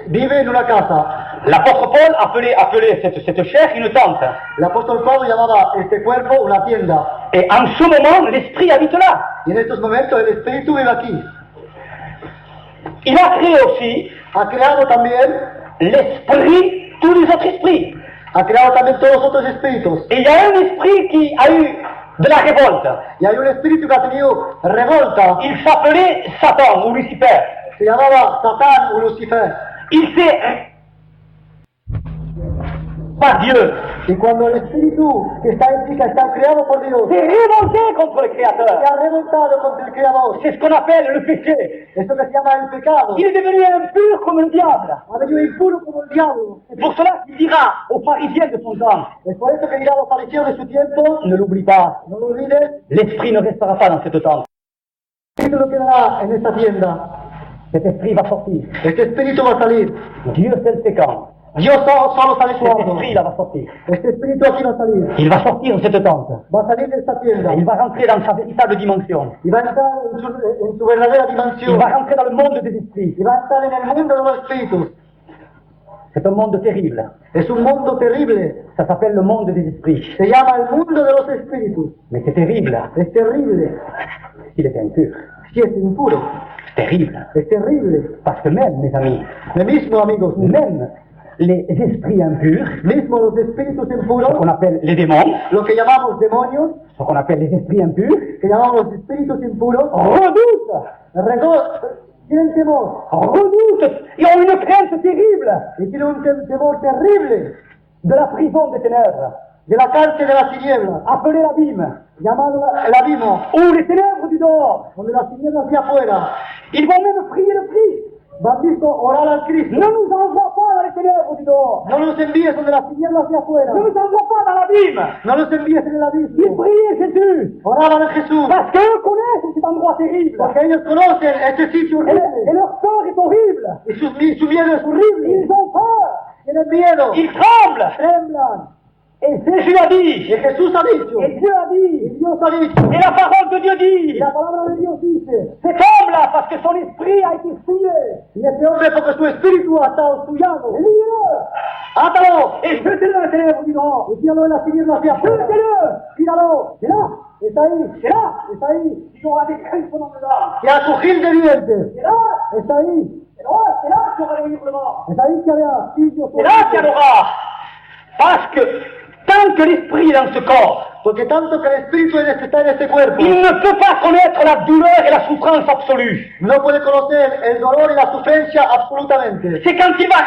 vive en una casa. L'apôtre Paul appelait cette chair une tente. El apóstol Pablo llamaba este cuerpo una tienda. Et en ce moment, l'esprit habite là. Y en estos momentos el espíritu vive aquí. Il a créé aussi Ha creado también, l'esprit, tous les autres esprits. ha creado también todos los otros espíritus. Et il y a un esprit qui a eu de la révolte. Y hay un espíritu que ha tenido revolta. Il s'appelait Satan ou Lucifer. Se llamaba Satán o Lucifer. Il s'est par Dieu. Y cuando el espíritu que está en ti, que está creado por Dios, s'est révolté contre le se Créateur. ha revoltado contra el Creador, C'est ce qu'on appelle le péché. esto que se llama el pecado, Il est devenu impur comme le diable. ha venido impuro como el diablo. C'est pour cela qu'il dira aux pharisiens de son temps, Es por eso que dirá a los fariseos de su tiempo, ne l'oublie pas, no lo olvides, l'esprit ne restera pas dans cette tente. el espíritu no quedará en esta tienda. Cet esprit va sortir. Este espíritu va a salir. Dieu seul sait quand. Yo solo sale Cet cuando. esprit là va sortir. Este espíritu aquí va a salir. Il va sortir de cette tente. Va a salir de esta tienda. Il va rentrer dans sa véritable dimension. Y va a entrar en su verdadera Il dimensión. va rentrer dans le monde des esprits. Y va a entrar en el mundo de los espíritus. C'est un monde terrible. Es un mundo terrible. Ça s'appelle le monde des esprits. Se llama el mundo de los espíritus. Mais c'est terrible. Es terrible. Il est impur. Si es impuro. Terrible. Es terrible. Parce que même, mes amis, Lo mismo, amigos. même les esprits impurs, Mismo los espíritus ce impuros, qu'on appelle les démons, lo que llamamos demonios, ce qu'on appelle les esprits impurs, que llamamos los espíritus impuros, redoutent, tienen temor. redoutent, ils ont une crainte terrible Y tienen un temor terrible de la prison des ténèbres, de la cárcel de las tinieblas, appelée l'abîme, llamado el abismo, ou les ténèbres du dehors. donde las tinieblas de afuera. Ils vont même prier le Christ. Baptisto, orar al Cristo. Ne nous envoie pas dans les ténèbres du dehors. No los envíes donde las tinieblas de afuera. Ne nous envoie pas dans l'abîme. No los envíes en el Ils abismo. priaient Jésus. Oraban a Jesús. Parce qu'eux connaissent cet endroit terrible. Porque ellos conocen este sitio Et horrible. leur peur est horrible. Y su miedo es horrible. Ils ont peur. Tienen miedo. Ils tremblent. Temblan. Et Jésus a dit. Y Jesús ha dicho. Et Dieu a Y dit. Dios ha dicho. Et la parole de Dieu dit. Y la palabra de Dios dice. Cet homme-là, parce que son esprit a été souillé. Y este hombre, porque su espíritu ha estado suyado. Liez-le. ¡Átalo! Et jetez-le dans les ténèbres du dehors. Y tíralo en las tinieblas de afuera. Jetez-le. Tíralo. C'est là. Está ahí. C'est là. Está ahí. Il y aura des grincements dedans. Y a su gil de dientes. C'est là. Está ahí. C'est là qu'il y aura le librement. Está ahí que había sitios. C'est là qu'il y en aura. Parce que tant que l'esprit est dans ce corps, Porque tanto que el espíritu está en este cuerpo, il ne peut pas connaître la douleur et la souffrance absolue. no puede conocer el dolor y la sufrencia absolutamente. C'est quand il va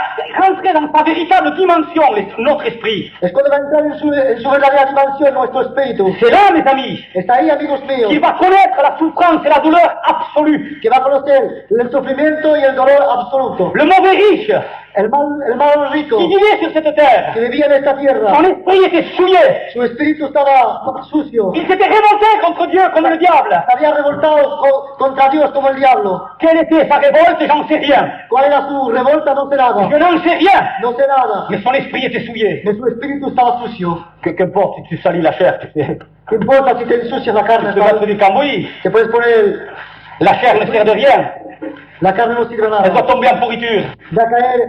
rentrer dans sa véritable dimension, notre esprit. Es cuando va a entrar en su verdadera dimensión nuestro espíritu. C'est là, mes amis, Está ahí, amigos míos, qu'il va connaître la souffrance et la douleur absolue. que va a conocer el sufrimiento y el dolor absoluto. Le mauvais riche El mal rico qui vivait sur cette terre, que vivía en esta tierra, son esprit était souillé. su espíritu estaba sucio. Il s'était révolté contre Dieu comme le diable. Se había revoltado contra Dios como el diablo. Quelle était sa révolte, j'en sais rien. ¿Cuál era su revolta? No sé nada. Je n'en sais rien. No sé nada. Mais son esprit était souillé. Mais su espíritu estaba sucio. Qu'importe si tu salis la chair, tu sais. ¿Qué importa si te ensucias la Tu carne? peux mettre du cambouis. Te puedes poner... La chair ne sert de rien. La carne no sirve a Elle nada. va tomber en pourriture. Va a caer,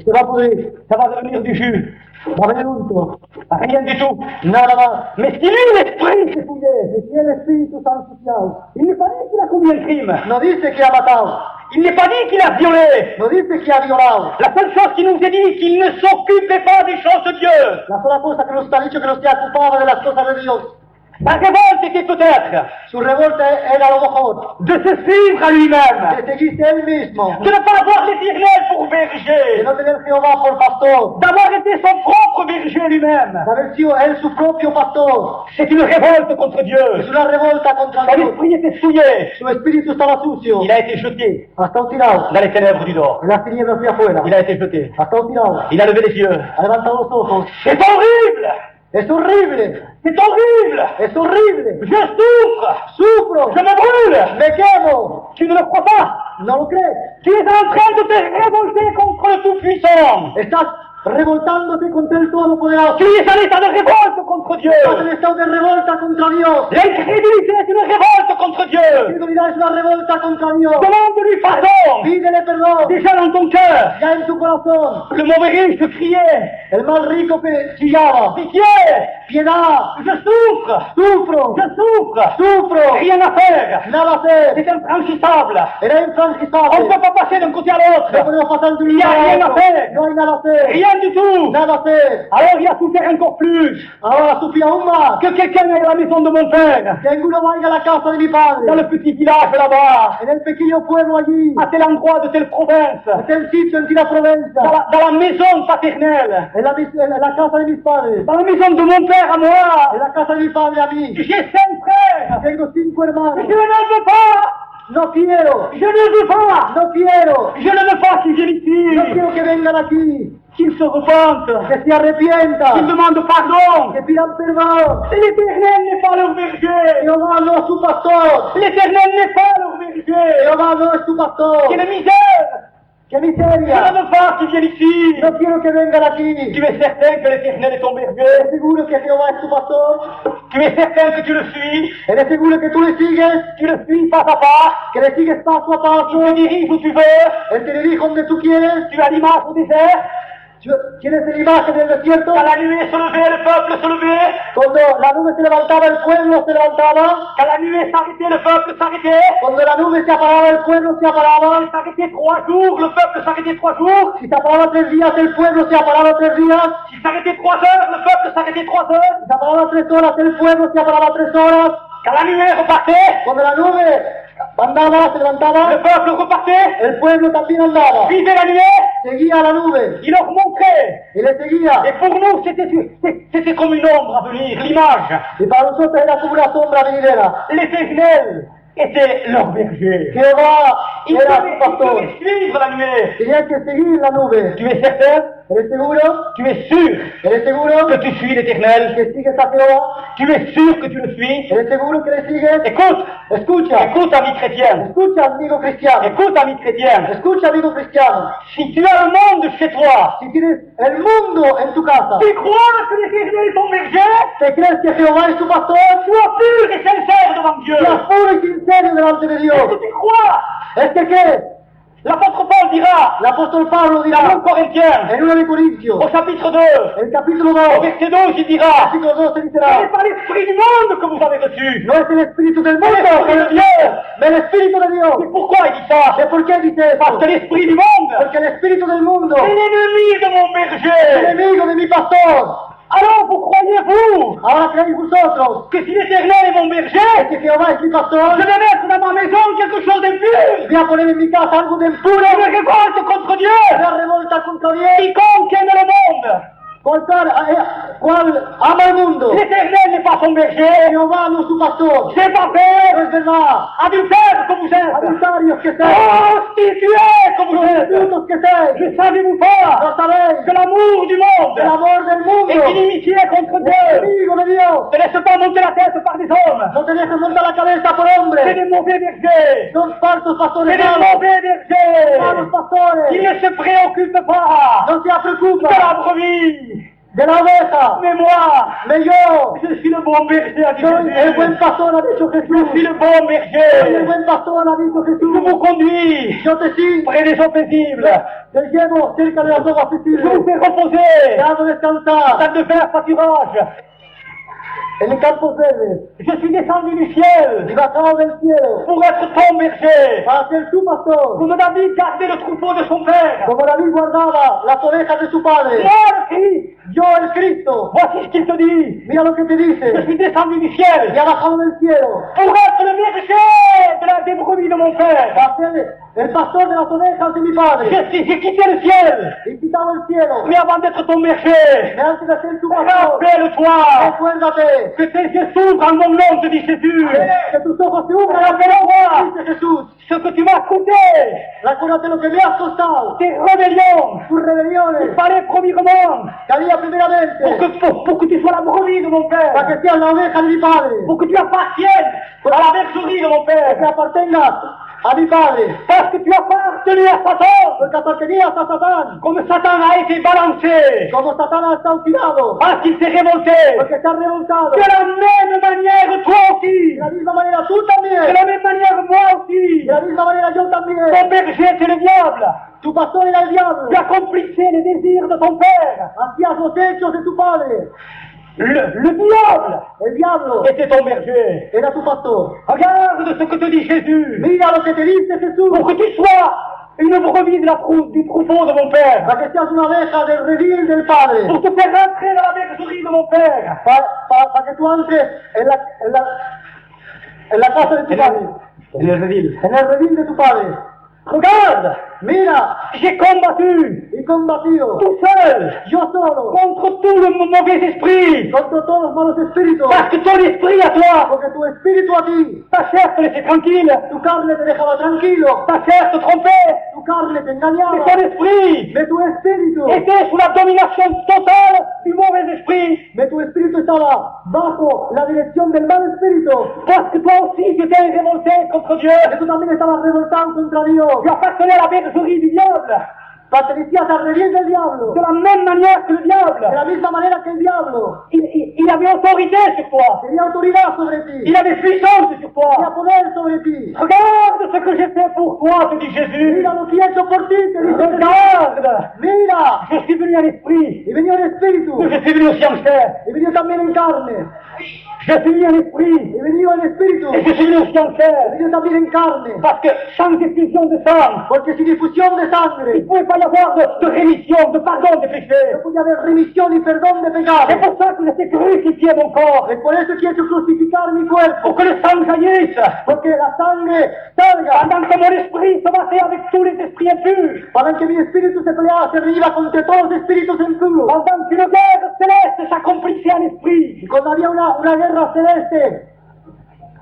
se va a pudrir, Ça va devenir du jus. va a venir unto. Rien du tout. Nada más. Mais si lui, l'esprit s'est fouillé, Y si el espíritu está ensuciado, il n'est pas dit qu'il a commis un crime. no dice que ha matado, Il n'est pas dit qu'il a violé. no dice que ha violado. La seule chose qui nous est dit, qu'il ne s'occupait pas des choses de Dieu. La sola cosa que nos ha dicho que no se ocupaba de las cosas de Dios. La révolte était peut-être Su revolta era a lo mejor de se suivre à lui-même, de seguirse él mismo, de ne pas avoir l'Éternel pour de berger, no tener Jehová por pastor, d'avoir été son propre berger lui-même. de haber sido él su propio pastor. C'est une révolte contre Es Dieu. una revolta contra Son Dios. esprit était souillé. Su espíritu estaba sucio, Il a été jeté ha estado tirado dans les ténèbres du dehors. en las tinieblas de afuera, Il a été jeté. ha estado tirado, Il a levé les yeux. ha levantado los ojos. C'est horrible! Es horrible, C'est horrible! es horrible. Je souffre! Sufro, Je me brûle! me quemo. Tu ne le crois pas? ¿No lo crees? Tu es en train de te révolter contre le Tout-Puissant! Estás revoltándote contra el Todopoderoso. Tu es en état de révolte contre Dieu! Estás en estado de revolta contra Dios. L'incrédulité est une révolte contre La Dieu! incredulidad es una revolta contra Dios. Demande-lui pardon! Pídele perdón. Déjà dans ton cœur! Ya en tu corazón. Le mauvais riche criait! El mal rico chillaba. Pitié! Piedad. Je souffre! Sufro. Je souffre! Sufro. Rien à faire! Nada hacer. C'est infranchissable! Era On ne infranquisable. peut pas passer d'un côté à No l'autre! podemos pasar de un Il y a lugar rien a à otro. faire. No hay nada a hacer. Rien du tout! Nada a hacer. Alors il a souffert encore plus Ahora sufrí aún más. que quelqu'un aille à la maison de mon père, Que ninguno vaya a la casa de mi dans padre. le petit village là-bas, En el pequeño pueblo allí. à tel endroit de telle province, En el sitio en Tira Provenza. dans la maison paternelle, En la casa de mis padres. dans la maison de mon père à En moi. la casa de mi padre a mí. J'ai 5 frères. Tengo 5 hermanos. Je ne veux pas! No quiero. Je ne veux pas! No quiero. Je ne veux pas qu'ils viennent No ici! quiero que vengan aquí. Qu'ils se repentent! Que se arrepientan. Qu'ils demandent pardon! Que pidan perdón. L'Éternel n'est pas leur berger! Jehová no es su pastor. L'Éternel n'est pas leur berger! Jehová no es tu pastor. Quelle misère! ¡Qué Je miseria! ne veux pas qu'ils viennent ici. No quiero que vengan aquí. Tu es certain que l'Éternel est ton berger. ¿Eres seguro que Jehová es tu pastor? Tu es certain que tu le suis. ¿Eres seguro que tú le sigues? Tu le suis pas à pas. ¿Que le sigues paso a Il te paso? dirige où tu veux. ¿Él te dirige donde tú quieres? Tu as l'image au désert. ¿Tienes la imagen del desierto? Quand la nuée se levait, le peuple se levait. Cuando la nube se levantaba, el pueblo se levantaba. Quand la nuée s'arrêtait, le peuple s'arrêtait. Cuando la nube se apagaba, el pueblo se apagaba. Il s'arrêtait 3 jours, le peuple s'arrêtait 3 jours. Si se apagaba 3 días, el pueblo se apagaba 3 días. S'il s'arrêtait 3 heures, le peuple s'arrêtait 3 heures. Si se apagaba 3 horas, el pueblo se apagaba 3 horas. Quand la nuée repartait, Cuando la nube andaba, se le levantaba, peuple repartait. el pueblo también andaba. Suivait la nuée, Seguía la nube il leur montrait. y le seguía. Et pour nous, c'était comme une ombre à venir, l'image. Y para nosotros era como una sombra venidera. L'Éternel était leur berger. Jehová Il era su devait pastor. suivre la nuée. Tenía que seguir la nube. Tu es certain? ¿Eres seguro? Tu es sûr ¿Eres seguro que tu suis l'Éternel? que sigues a Jehová? Tu es sûr que tu le suis? ¿Eres seguro que le sigues? Écoute, Escucha, écoute, ami chrétien. escucha, amigo cristiano. Écoute, ami chrétien. Escucha, amigo cristiano. Si tu as le monde chez toi, Si tienes el mundo en tu casa, tu crois que l'Éternel est ton berger? ¿te crees que Jehová es tu pastor? Sois pur et sincère devant Dieu. Seas puro y sincero delante de Est-ce Dios. que tu crois? ¿Es que qué? L'apôtre Paul dira, El apóstol Pablo dans dirá 1 Corinthiens, en 1 de Corintios, au chapitre 2, el capítulo au 2, verset 12, il dira, versículo 12 ce n'est dice, pas l'esprit du monde que vous avez reçu, no es el espíritu del mais mundo, l'esprit de es Dieu. el espíritu de Dios. Et pourquoi il dit ça? ¿De por qué dice Parce eso? que l'esprit du monde Porque el espíritu del mundo est l'ennemi de mon es berger. enemigo de mi pastor. Alors vous croyez-vous Ahora creéis vosotros que si l'Éternel est mon berger, que Jehová es mi pastor. je vais mettre dans ma maison quelque chose d'impur? Voy a poner en mi casa algo de impuro. Je me révolte contre Dieu. Voy a revoltar contra Dios. Quiconque aime le monde, ¿Cuál ama el mundo? l'Éternel n'est pas son berger. Jehová no es su pastor. C'est pas No fait. es verdad. Adultère que vous êtes. Adultarios que seis. Prostitués que vous êtes. Prostitutos que seis. Ne savez-vous pas No sabéis que l'amour du el monde amor del mundo. est inimitié contre Es Dieu? enemigo de Dios. Ne laisse pas monter la tête par des hommes. No te dejes montar la cabeza por C'est hombres. des mauvais bergers. Son falsos C'est pastores des malos. mauvais bergers. Malos pastores. Qui ne se préoccupent pas No se preocupa de la brebis. de la oveja. Mais moi, Me yo. je suis le bon berger, a dit Soy el buen Jésus. pastor, ha dicho Je Jesús. suis le bon Soy el berger. buen pastor, ha dicho Je vous Jesús. conduis Yo te sigo. près des eaux paisibles. Te llevo cerca de las aguas Je vous visibles. fais Te reposer hago descansar dans de verts pâturages. en el campo verdes. Je suis descendu du ciel Y bajado del cielo pour être ton berger. para ser tu pastor. Comme David gardait le troupeau de son père. Como David guardaba las ovejas de su padre. Moi, le Christ, Yo, el Cristo. voici ce qu'il te dit. Mira lo que te Je dice. suis descendu du Y ciel ha bajado del cielo pour être le berger des brebis de mon père. para ser el pastor de las ovejas de mi padre. J'ai quitté le ciel, Y quitado el cielo. mais avant d'être ton berger, Me antes de ser tu pastor. rappelle-toi Recuérdate que tes yeux s'ouvrent en mon nom, te dit Jésus. que tus ojos se abran a Rappelle-moi dice Jesús. ce que tu m'as coûté, Recuérdate lo que me has costado. tes rébellions. Tus rebeliones. Il fallait premièrement Caía primeramente pour que tu sois la brebis de mon para père, que seas la oveja de mi padre. pour que tu appartiennes à la bergerie de mon Que père, apartengas a mi padre. parce que tu appartenais à Satan, Porque apartenías a Satán. comme Satan a été balancé, Como Satán ha estado tirado. parce qu'il s'est révolté. Porque está revoltado. De la même manière, toi aussi, De la misma manera tú de también. la même manière, moi aussi, De la misma manera yo ton también. berger, c'est le diable. Tu pastor era el diablo. Tu accomplissais les désirs de ton père. Hacías los hechos de tu padre. Le diable El diablo était ton berger. era tu pastor. Regarde ce que te dit Jésus. Mira lo que te dice Jesús. Pour que tu sois une brebis du troupeau de mon père. Para que seas una oveja del redil del Padre. Pour te faire rentrer dans la bergerie de mon père. Para que tú entres en la casa de tu Padre. En el redil. En el redil de tu Padre. Regarde, Mira, j'ai combattu y combatido tout seul yo solo contre tout le mauvais esprit. contra todos los malos espíritus. Parce que ton esprit à toi, Porque tu espíritu a ti, ta chair te laissait tranquille, tu carne te dejaba tranquilo. ta chair te trompait, Tu carne te mais engañaba. ton esprit Mais tu espíritu, était sous la domination totale du mauvais esprit. mais tu espíritu estaba bajo la dirección del mal espíritu. Parce que toi aussi tu t'es révolté contre Dieu. Que tú también estabas revoltado contra Dios. Tu appartenais à la bergerie bergerie du diable. Pertenecías al redil del diablo. De la même manière que le De diable. la misma manera que el diablo. Il avait autorité sur toi. Tenía autoridad sobre ti. Il avait puissance sur Tenía toi. poder sobre ti. Regarde ce que j'ai fait pour toi, te dit Jésus. Mira lo que he hecho por ti, te dice Jesús. Regarde. Mira. Je suis venu en esprit. He venido en espíritu. Mais je suis venu aussi en chair. He venido también en carne. Je suis venu en esprit. He venido en espíritu. Et je suis venu aussi en He chair. venido también en carne. Parce que sans effusion de sang, Porque sin difusión de il ne sangre pouvait pas y avoir de rémission, de pardon des péchés. no puede haber remisión y perdón de C'est pecados. pour ça que je t'ai crucifié mon corps. Es por eso que he hecho crucificar mi Pour cuerpo. que le sang jaillisse. Porque la sangre salga. Pendant que mon esprit se battait avec tous les esprits impurs. Para que mi espíritu se peleara, se riva contra todos los espíritus impuros. Pendant qu'une guerre céleste s'accomplissait en esprit. Y cuando había una guerra celeste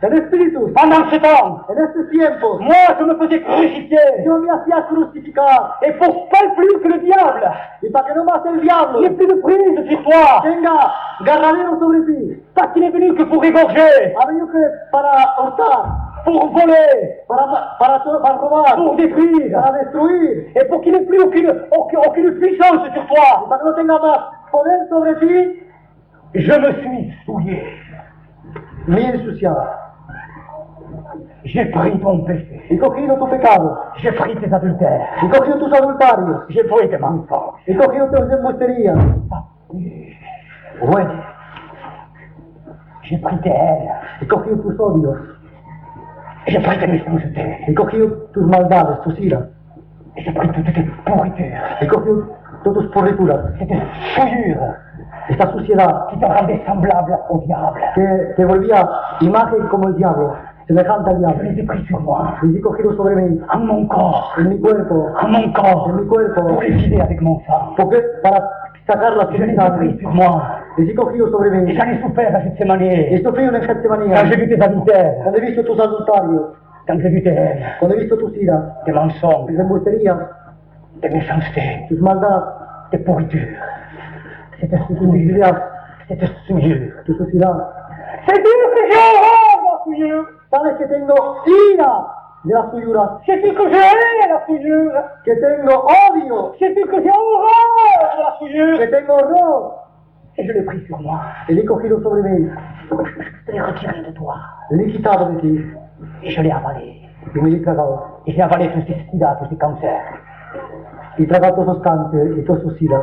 en espíritu, Pendant ce temps, en estos tiempos, moi je me faisais crucifier. yo me hacía crucificar. Et pour pas plus que le diable Y para que no más el diablo n'ait plus de prise sur toi. tenga garradero sobre ti. Parce qu'il est venu que pour égorger, Ha venido que para hurtar, pour voler, para robar, pour détruire. para destruir. Et pour qu'il n'ait plus aucune puissance sur toi. Para que no tenga más poder sobre ti, Je me suis souillé. me he ensuciado. J'ai pris ton péché. He cogido tu pecado. J'ai pris tes adultères. He cogido tus adulterios. J'ai pris tes mensonges. He cogido tus embusterías. Oui. J'ai pris tes haines. He cogido tus odios. J'ai pris tes méchancetés. He cogido tus maldades, tus iras. J'ai pris toutes tes pourritures. He cogido todas tus porrituras. Cette souillure Esta suciedad qui te rendait semblable au diable. que te volvía imagen como el diablo, semejante al Je diablo. les ai pris sur moi. Les he cogido sobre mí, En mon corps. en mi cuerpo, En mon corps. en mi cuerpo, Pour les vider avec mon sang. porque para sacarlas Je de les mi ai pris sangre. sur moi. Les he cogido sobre Et mí. j'en ai souffert à He Gethsemane. sufrido en Quand Getsemaní. j'ai vu tes adultères. Cuando he visto tus adulterios, Quand j'ai vu tes haines. cuando he visto tus iras, Tes mensonges. tus embusterías, Tes méchancetés. tus maldades, Tes pourritures. Cette tus infidelidades, cette souillure. tu suciedad. C'est sûr que j'ai horreur de la souillure. Sabes que tengo ira de la suyura, C'est sûr que j'ai la souillure. que tengo odio, C'est sûr que j'ai horreur de la souillure. que tengo horror. Et je l'ai pris sur moi. El he cogido sobre mí, Je l'ai retiré de toi. el he quitado de ti Et je l'ai avalé. y me he tragado. Et j'ai avalé tous ces sida, tous ces cancers. Y tragado todos esos cánceres y todas sus iras.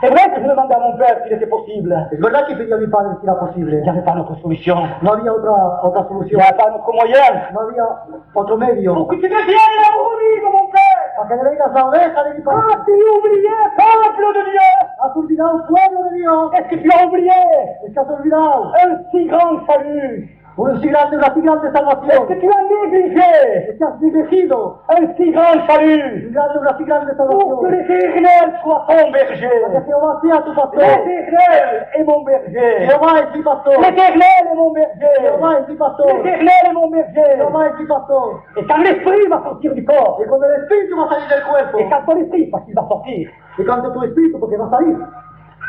C'est vrai que je demandais à mon père s'il était possible. Es verdad que pedí a mi padre si era posible. Il n'y avait pas d'autre solution. No había otra Il solución, n'y avait pas d'autre moyen. no había otro medio. Pour que tu deviennes la brebis de mon père. Para que le digas la oveja de mi Ah, padre. tu as oublié, peuple de Dieu. Has olvidado, pueblo de Dios. Est-ce que tu as oublié Es que has olvidado un si grand salut? una si grande Est-ce salvación. que tu as négligé Es que has negligido un si grand salut? una si grande Pour que salvación. l'Éternel soit ton Para que berger. Jehová sea tu pastor. L'Éternel est mon berger. Jehová es mi pastor. L'Éternel est mon berger. Jehová es mi pastor. L'Éternel est mon berger. Jehová es mi pastor. Et quand l'esprit va sortir du corps, Y cuando el espíritu va a salir del cuerpo, et quand ton esprit, parce qu'il va sortir, y cuando tu espíritu, porque va a salir,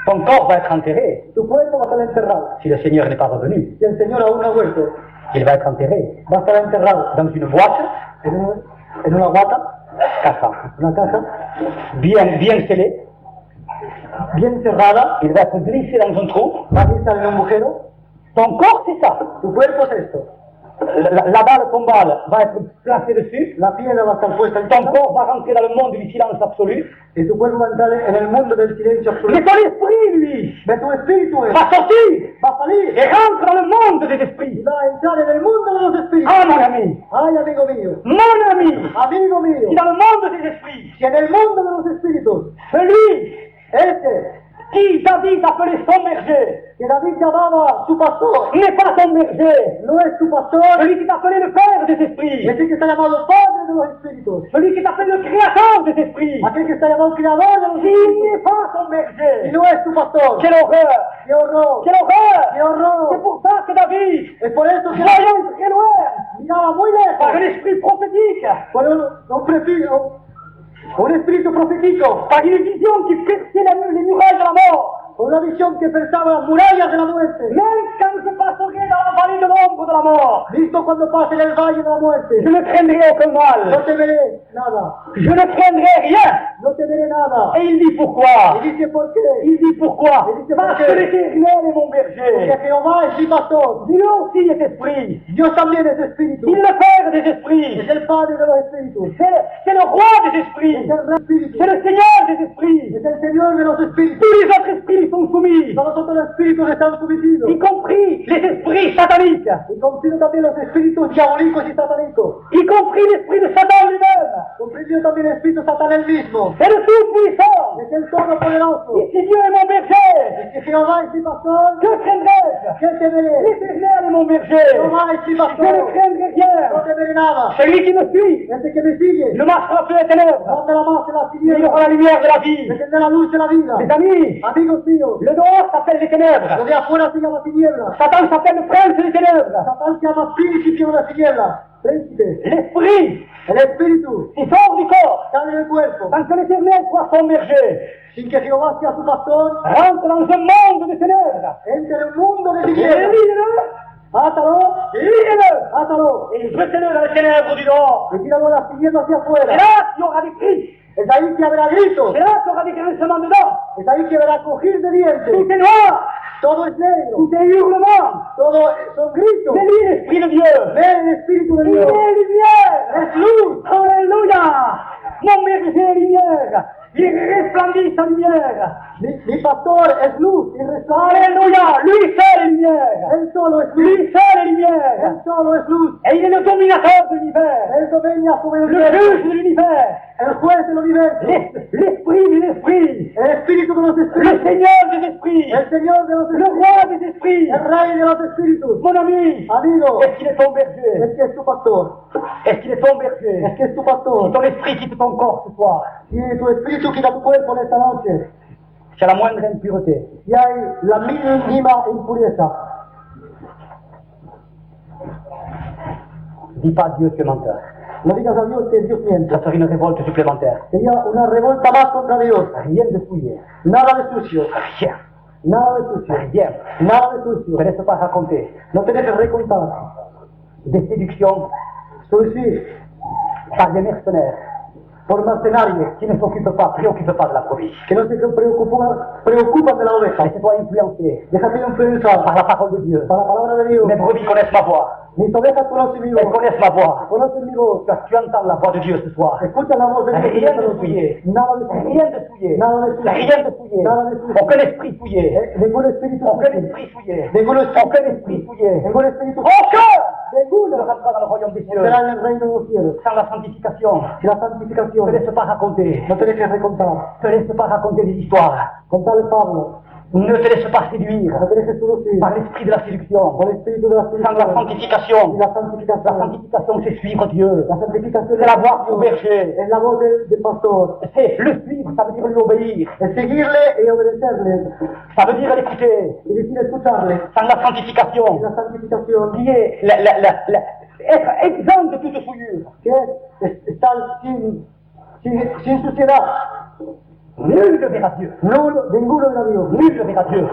ton corps va être enterré. tu cuerpo va a estar enterrado. Si le Seigneur n'est pas revenu, Si el Señor aún no ha vuelto, il va être enterré va a estar enterrado dans une boîte, en una guata, caja, una caja, bien scellée. bien cerrada, Il va être glissé dans un trou. va a estar en un agujero. Ton corps, c'est ça. Tu cuerpo es esto. La balle tombale va être placée dessus. La piedra va a estar puesta Ton encima corps va rentrer dans le monde du silence absolu. y tu cuerpo va a entrar en el mundo del silencio Mais absoluto. ton esprit, lui, De tu espíritu es, va sortir va a salir et rentre dans le monde des y esprits. va a entrar en el mundo de los espíritus. Ah, mon ami, Ay, amigo mío, mon ami, amigo mío, si dans le monde des esprits, si en el mundo de los espíritus, celui este qui David appelait son berger que David llamaba su pastor, n'est pas ton berger. no es tu pastor, Celui qui t'appelait le père des esprits, es el que está llamado Padre de los espíritus, celui qui t'appelle le créateur des esprits, aquel que está llamado Creador de los il espíritus, n'est pas ton y berger. no es tu pastor. Quelle horreur! ¡Qué horror! Quelle horreur! ¡Qué horror! C'est pour ça que David, Es por eso que voyant très loin, miraba muy par un lejos, esprit prophétique, por un espíritu profético, par une vision qui perçait les murailles de la mort, con una visión que pensaba las murallas de la muerte. même quand je passerai dans la vallée de l'ombre l'ombre de la mort. Visto cuando pase en el valle de la muerte, Je ne craindrai aucun no mal. temeré nada, Je ne craindrai rien. no temeré nada. Et il dit pourquoi? Y dice por qué. Il dit pourquoi? Parce que l'Éternel est mon Porque berger. Jehová es mi pastor. Dieu aussi est esprit. Dios también es espíritu. Il est le Père des esprits. Es el Padre de los espíritus. C'est le roi des Es esprits. el Rey espíritu. C'est le Seigneur des esprits. Es el Señor de los espíritus. Tous les autres esprits sont soumis, Todos los otros espíritus están sometidos. y compris les esprits sataniques, Y comprendido también los espíritus diabólicos y satánicos. y compris l'esprit de Satan lui-même. Comprendido también el espíritu Satán el mismo. C'est le Tout-Puissant. Es el Todopoderoso. Et si Dieu est mon berger, Si Jehová es mi pastor, que craindrai-je? ¿qué temeré? L'Éternel est mon berger. Jehová es mi Je ne pastor. craindrai No rien. temeré nada. Celui qui me suit Ese que me sigue, ne marchera plus les ténèbres, no me la más en la mais il tiniebla. aura la lumière de la vie. Me tendrá la luz de la vida. Mes amis, Amigos míos, le dehors s'appelle les lo ténèbres. de afuera se llama tiniebla. Satan s'appelle le prince des ténèbres. Satán se llama príncipe de la tiniebla. Príncipe. L'esprit El espíritu qui sort du corps, sale del cuerpo. sans que l'Éternel soit son berger, Sin que Jehová sea su pastor, rentre dans un monde de ténèbres. entre en un mundo de Et tinieblas. lie-le, Átalo, lie-le, átalo. et jetez-le dans les ténèbres du dehors. Y tíralo a las tinieblas hacia Et afuera. là, il y aura des cris. Es ahí que habrá gritos. Et là, il y aura des grincements dedans. Es ahí que habrá crujir de Tout dientes. est noir, Todo es negro. tout est hurlement. Todo son gritos. Mais lui, l'Esprit de Dieu, Ven el espíritu de il est Dios. lumière. Es luz. Alléluia. Mon berger est lumière. Il resplendit sa lumière. Mi pastor es luz y resplandece. Alléluia. Lui seul est lumière. Él solo es luz. Lui seul est lumière. Él solo es luz. Et il est le dominateur de l'univers. Él domina sobre el Le universo. juge de l'univers. El juez del universo. L'esprit des esprits. El espíritu de los Le espíritus. Seigneur des esprits. El Señor de los Le espíritus. roi des esprits. El rey de los espíritus. Mon ami, Amigo, est-ce qu'il est ton berger? es que es tu pastor. Est-ce qu'il est ton Es berger? que es tu Si pastor. ton esprit quitte ton corps ce soir, Si tu espíritu quita tu cuerpo en esta noche, c'est la moindre impureté. si hay la mínima impureza, Dis pas à Dieu, tu es menteur. no digas a Dios que Dios miente. Ça serait une révolte supplémentaire. Sería una revolta más contra Dios. Rien de souillé. Nada de sucio. Rien. Nada de sucio. Rien. Nada de Ne sucio. te laisse pas raconter. No te dejes recontar. Des séductions Seducir par des mercenaires por mercenarios qui ne préoccupent pas de la brebis. que no se preocupan de la oveja. Laisse-toi influencer Déjate influenciar par la parole de Dieu. para la palabra de Dios. Mes brebis connaissent ma voix. Mis ovejas conocen mi Elles voz. connaissent ma voix. Conocen mi voz. Tu entends la voix de Dieu ce soir. Escucha la voz de Dios. Rien de souillé. Nada de sucio. Rien de souillé. Nada de sucio. Rien de souillé. Nada de sucio. Aucun esprit souillé. Ningún espíritu Aucun sucio. esprit souillé. Ningún Aucun espíritu. esprit souillé. Ningún espíritu Aucun ne Ninguno rentrera dans le royaume des cieux será en el reino de los cielos. sans la sanctification. Si la Ne santificación te laisse pas raconter. no te dejes recontar. Ne te laisse pas raconter des histoires. Contale Pablo. Ne te laisse pas séduire No te dejes seducir par l'esprit de la séduction. por el espíritu de la Sans la santificación. sanctification. Y la La santificación. sanctification, c'est suivre Dieu. La santificación C'est la voix du berger. es la voz del pastor. C'est le suivre, ça veut dire lui obéir. Es seguirle y obedecerle. Ça veut dire l'écouter. Y decir escucharle. Sans la Y sanctification, la santificación qui est être exempt de toute souillure. que es estar sin suciedad. Nul ne verra Dieu. Ninguno verá a Dios. Nul ne verra Dieu.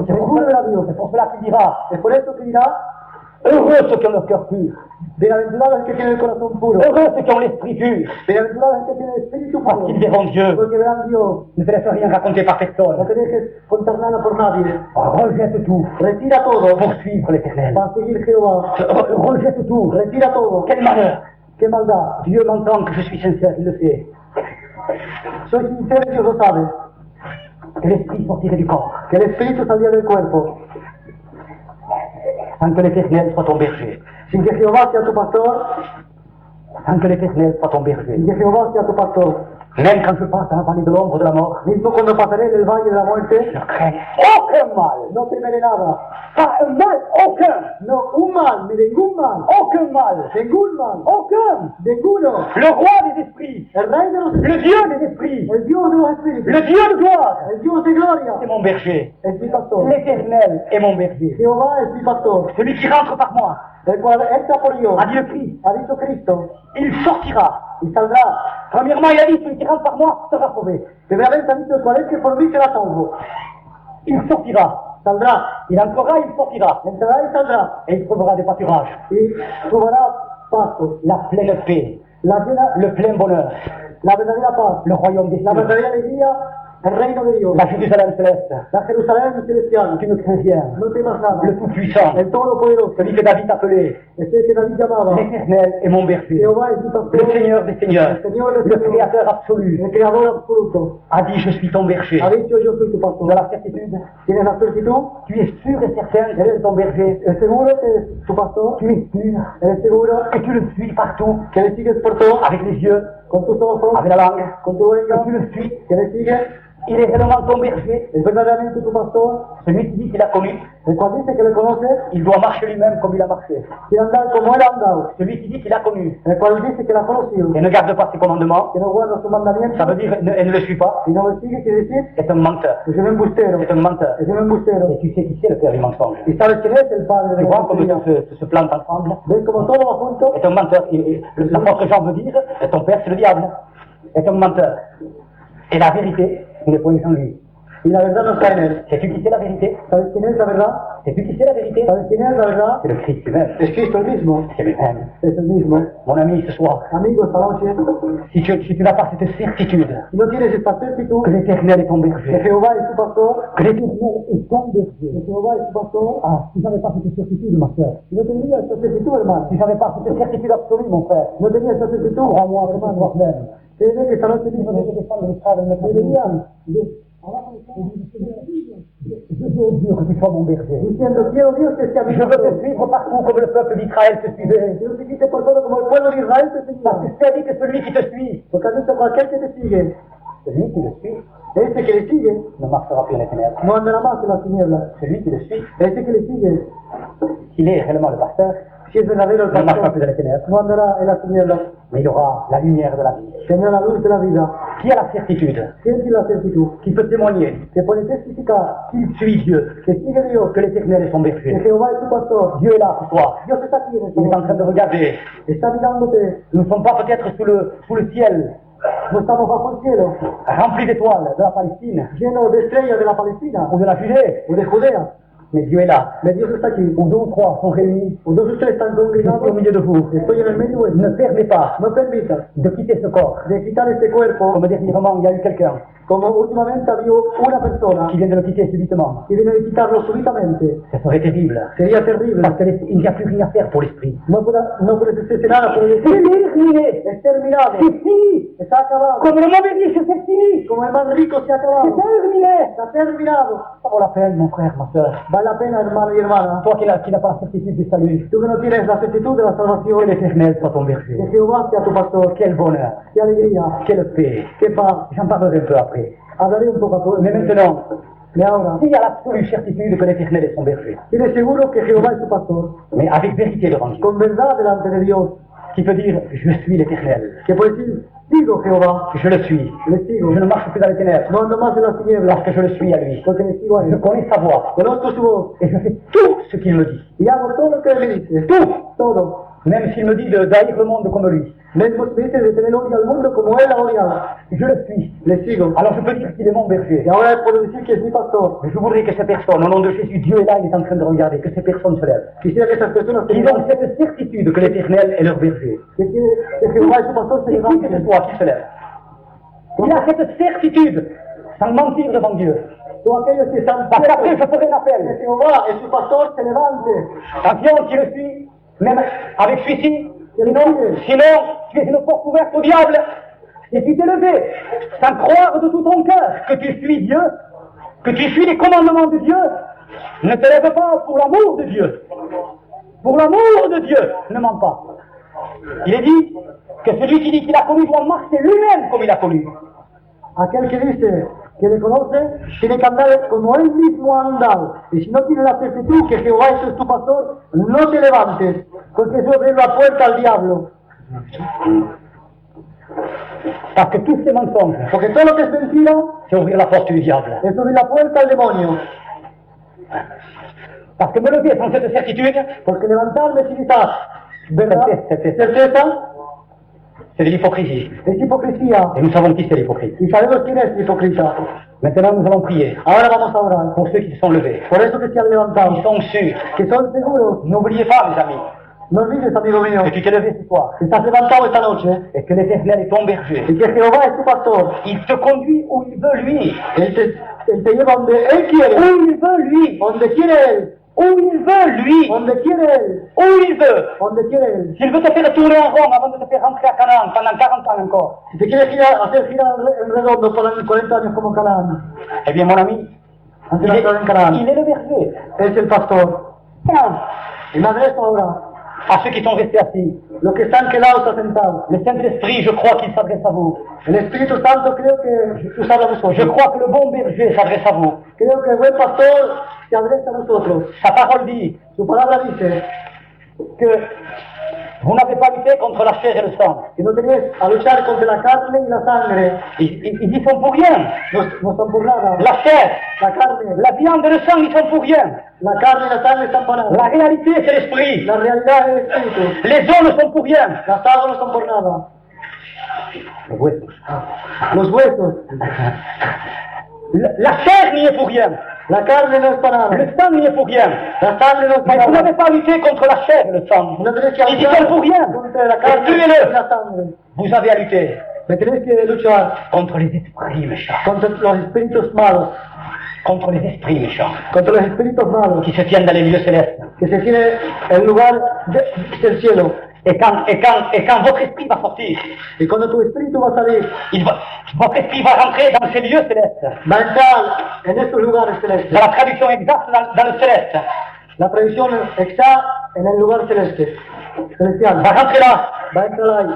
C'est pour Ninguno verá a cela- Dios. c'est pour cela qu'il dira, Es por eso que dirá, heureux ceux qui ont le cœur pur. bienaventurado el que tiene el corazón puro. Heureux ceux qui ont l'esprit pur. Bienaventurado el que tiene el espíritu Parce puro. qu'ils verront Dieu. Porque verán Dios. Ne te laisse rien raconter par No personne. te dejes contar nada por nadie. Rejette tout Retira todo pour suivre l'éternel. para seguir Jehová. Rejette tout. Retira todo. Quel malheur. Qué maldad. Dieu m'entend que je suis sincère, il le sait. Soy sincero y Dios lo sabe. Que l'esprit sortirait du corps. Que el espíritu saldría del cuerpo. Sans que l'éternel soit ton berger. Sin que Jehová sea tu pastor. Sans que l'éternel soit ton berger. Sin que Jehová sea tu pastor. Même quand je passe dans la vallée de l'ombre de la mort, Mismo cuando pasaré en el valle de la je muerte, ne crains aucun mal. no temeré nada. Pas un mal, aucun. No, un mal, ni ningún mal. Aucun mal. Ningún mal. Aucun. Ninguno. Le roi des esprits. El rey de los Le espíritus. Dieu des esprits. El Dios de los espíritus. Le Dieu de gloire. El Dios de gloria. C'est mon berger. Es mi pastor. L'éternel est mon berger. Jehová es mi pastor. Celui qui rentre par moi, El cual entra por yo. a dit le Christ, Ha dicho Cristo. il sortira. Y saldrá. Premièrement, il a dit, celui qui rentre par moi sera sauvé. Primeramente ha dicho el cual es que por mí será salvo. Il sortira. saldrá, il entrera, il sortira, entrará y saldrá, et il trouvera des pâturages, y probará pastos, la pleine paix, le plein bonheur, la verdadera paz, le royaume des la cieux, verdadera alegría, el reino de Dios, la Jérusalem céleste, la Jerusalén celestial, tu ne crains rien, no temas nada, le Tout-Puissant, el Todopoderoso, celui que David appelait ese que David llamaba, l'Éternel est mon berger, Jehová es mi pastor, le Seigneur des seigneurs, el Señor de le Créateur absolu, el Creador absoluto, a dit je suis ton berger. ha dicho yo soy tu pastor. Tu as la certitude, ¿Tienes la certitud? tu es sûr et certain qu'elle est ton berger, ¿Es seguro que es tu pastor? tu es sûr ¿Eres seguro et tu le suis partout, que le sigues por todo? avec les yeux, Con tus ojos, avec la langue, con tu que lengua, tu le suis, que le sigues. il est réellement ton berger. ¿Es verdaderamente tu pastor? Celui qui dit qu'il a connu, El cual dice que le conoce il doit marcher lui-même comme il a marché. y andar como él ha andado. Celui qui dit qu'il a connu El cual dice que la ha conocido, et ne garde pas ses commandements, que no guarda su mandamiento ça veut dire elle ne le suit pas, y no le sigue, quiere decir est un menteur. que es un embustero. C'est un menteur. Es un embustero. Et tu sais qui c'est le père du mensonge. ¿Y sabes quién es el padre de Tu la vois comme mentira? tout se plante ensemble. ¿Ves como todo va junto? Est un menteur. L'apôtre Jean veut dire, ton père c'est le diable. Est un menteur. Et la vérité, il n'est point en lui. Y la verdad no está en él. Sais-tu qui c'est la vérité? ¿Sabes quién es la verdad? Sais-tu qui c'est la vérité? ¿Sabes quién es la verdad? C'est le Christ lui-même. Es Cristo el mismo. C'est lui-même. Es el mismo. Mon ami, ce soir, Amigo, esta noche, si tu n'as pas cette certitude si no tienes esta certitud que l'Éternel est ton que berger, Jehová es tu pastor, que l'Éternel est ton berger, que Jehová es tu pastor, ah, si tu n'avais pas cette certitude, ma soeur, si no tendrías esta certitud, hermano, si tu n'avais pas cette certitude absolue, mon frère, no tenías esta certitud, crois-moi, hermano, même, créeme que esta noche mismo deberían je veux au Dieu que tu sois mon berger. diciendo, quiero Dios que sea mi Je veux pastor. te suivre partout comme le peuple d'Israël te suivait. Dios te quite por todo como el pueblo de Israel te Parce que seguía. tu as dit que celui qui te suit, Porque has visto cualquier que te sigue, celui qui le suit, ese que le sigue, ne marchera plus en les ténèbres. no andará más en las tinieblas. Celui qui le suit, Ese que le sigue, s'il est réellement le pasteur, si es verdadero el ne marchera pastor, plus dans les ténèbres, no andará en las tinieblas, mais il aura la lumière de la vie. tendrá la luz de la vida. Qui a la certitude, ¿Quién tiene la certitud? qui peut témoigner Que puede testificar qu'il suit Dieu, que sigue Dios, que l'Éternel est son que berger. Jehová es tu pastor. Dieu est là pour toi. Dios está aquí en esta Il est en train de noche. regarder. Está mirándote. Nous ne sommes pas peut-être sous le ciel, No estamos bajo el cielo, rempli d'étoiles de la Palestine llenos de estrellas de la Palestina ou de la Judée, o de Judea. mais Dieu est là. Mais Dios está aquí. Où deux ou trois sont réunis, Cuando dos o tres están je suis au congregados, milieu de vous. estoy en el medio vuestro. Ne permets pas No permitas de quitter ce corps. de quitar este cuerpo, Comme dernièrement, il y a eu quelqu'un como últimamente había una persona qui vient de le quitter subitement. que viene de quitarlo súbitamente. Ça serait terrible. Sería terrible. Parce qu'il n'y a plus rien à faire pour l'esprit. No puedes hacer nada por el C'est espíritu. terminé. Es terminado. C'est fini. Está acabado. Comme le mauvais riche, c'est fini. Como el más rico se ha C'est acabado. terminé. Está terminado. Ça vaut la peine, mon frère, ma soeur. Vale la pena, hermano y hermana. Toi qui n'as pas la certitude du salut, Tú que no tienes la certitud de la que salvación, l'Éternel soit ton que berger. Jehová sea tu pastor. Quel bonheur, Qué alegría, quelle paix. qué paz. J'en parlerai un peu après. Hablaré un poco a tu Mais maintenant, Y ahora, s'il y a l'absolue certitude que l'Éternel est son berger, tienes seguro que Jehová es tu pastor, mais avec vérité devant Dieu, con verdad delante de Dios, qui peut dire je suis l'Éternel, que puedes decir, sigo Jehová, je le suis, le sigo, je ne marche plus dans les ténèbres, no ando más en las tinieblas, parce que je le suis à lui. porque le sigo a Je él. connais sa voix Conozco su voz et je fais tout ce qu'il me dit, y hago todo lo que él me dice, tout, todo. même s'il me dit de d'haïr le monde comme lui, Mesmo me dice de tener odio al mundo como él ha odiado, je le suis. le sigo. Alors je peux dire qu'il est mon berger. Y ahora puedo decir que es mi pastor. Mais je voudrais que ces personnes, au nom de Jésus, Dieu est là, il est en train de regarder, que ces personnes se lèvent. Quisiera que estas personas Qu'ils tengan ont cette certitude que l'Éternel est leur berger. que Jehová es su pastor, se Et qui que ce levanten. soit qui se lève. Il a cette certitude, sans mentir devant Dieu. Todos aquellos que están Parce qu'après, ciertos je ferai un que appel. Jehová es su pastor, se levante. Attention, qui le suit, même avec celui-ci, sinon, tu es une porte ouverte au diable. Et tu t'es levé, sans croire de tout ton cœur que tu suis Dieu, que tu suis les commandements de Dieu. Ne te lève pas pour l'amour de Dieu. Pour l'amour de Dieu, ne mens pas. Il est dit que celui qui dit qu'il a connu doit marcher lui-même comme il a connu. Aquel que dice que le conoce, tiene que andar como él mismo ha andado. Y si no tiene la certitud que Jehová es tu pastor, no te levantes, porque eso abre la puerta al diablo. Parce que tous ces mensonges, Porque todo lo que es mentira c'est ouvrir la porte du diable. es abrir la puerta al demonio. Parce que me lever sans cette certitude, Porque levantarme sin esta verdad, Certeza. certeza, C'est de l'hypocrisie. es hipocresía. Et nous savons qui c'est l'hypocrite. Y sabemos quién es el hipócrita. Maintenant, nous allons prier Ahora vamos a orar. pour ceux qui se sont levés. Por eso que se han levantado, Ils sont sûrs. que son seguros. N'oubliez pas, mes amis, No olvides, amigo mío, que tu t'es levé ce soir que estás levantado esta noche et que l'Éternel est ton berger. y que Jehová es tu pastor. Il te conduit où il veut, lui. Él te lleva donde Él quiere, Où il veut, lui. donde quiere Él, Où il veut, lui. donde quiere Él, Où il veut. donde quiere Él. S'il veut te faire tourner en rond avant de te faire rentrer à Canaan pendant 40 ans encore, Si te quiere hacer girar en redondo por 40 años como Canaán, eh bien, mon ami, antes de entrar en Canaán, il est le berger. es el pastor. Tiens, Y más de eso ahora, à ceux qui sont restés assis, los que están quedados asentados, le Saint-Esprit, je crois qu'il s'adresse à vous. el Espíritu Santo creo que os habla a Je vosotros. crois que le bon berger s'adresse à vous. Creo que el buen pastor se adresa a vosotros. Sa parole dit Su palabra dice que vous n'avez pas lutté contre la chair et le sang. que no tenéis a luchar contra la carne y la sangre. Ils y sont pour rien. No son por nada. La chair, La carne, la viande et le sang, ils sont pour rien. la carne y la sangre están para La nada. réalité, c'est l'esprit. La realidad es el Espíritu. Les os ne sont pour rien. Las aguas no son por nada. Los huesos. La chair n'y est pour rien. La carne no es para nada. Le sang n'y est pour rien. La sangre no es Mais para vous nada. n'avez pas lutté contre la chair et le sang. No tenéis que Ils y sont pour rien. contra la carne y Tuez-le. la sangre. Vous avez à lutter Me tenéis que luchar contre les esprits méchants. contra los espíritus malos. Contre les esprits méchants Contra los espíritus malos qui se tiennent dans les lieux célestes. que se tiene el lugar del cielo. Et quand votre esprit va sortir, Y cuando tu espíritu va a salir, votre esprit va rentrer dans ces lieux célestes. va a entrar en estos lugares celestes. Dans la traduction exacte, dans le céleste. La previsión está en el lugar celeste, celestial. Va rentrer là. Va a entrar ahí.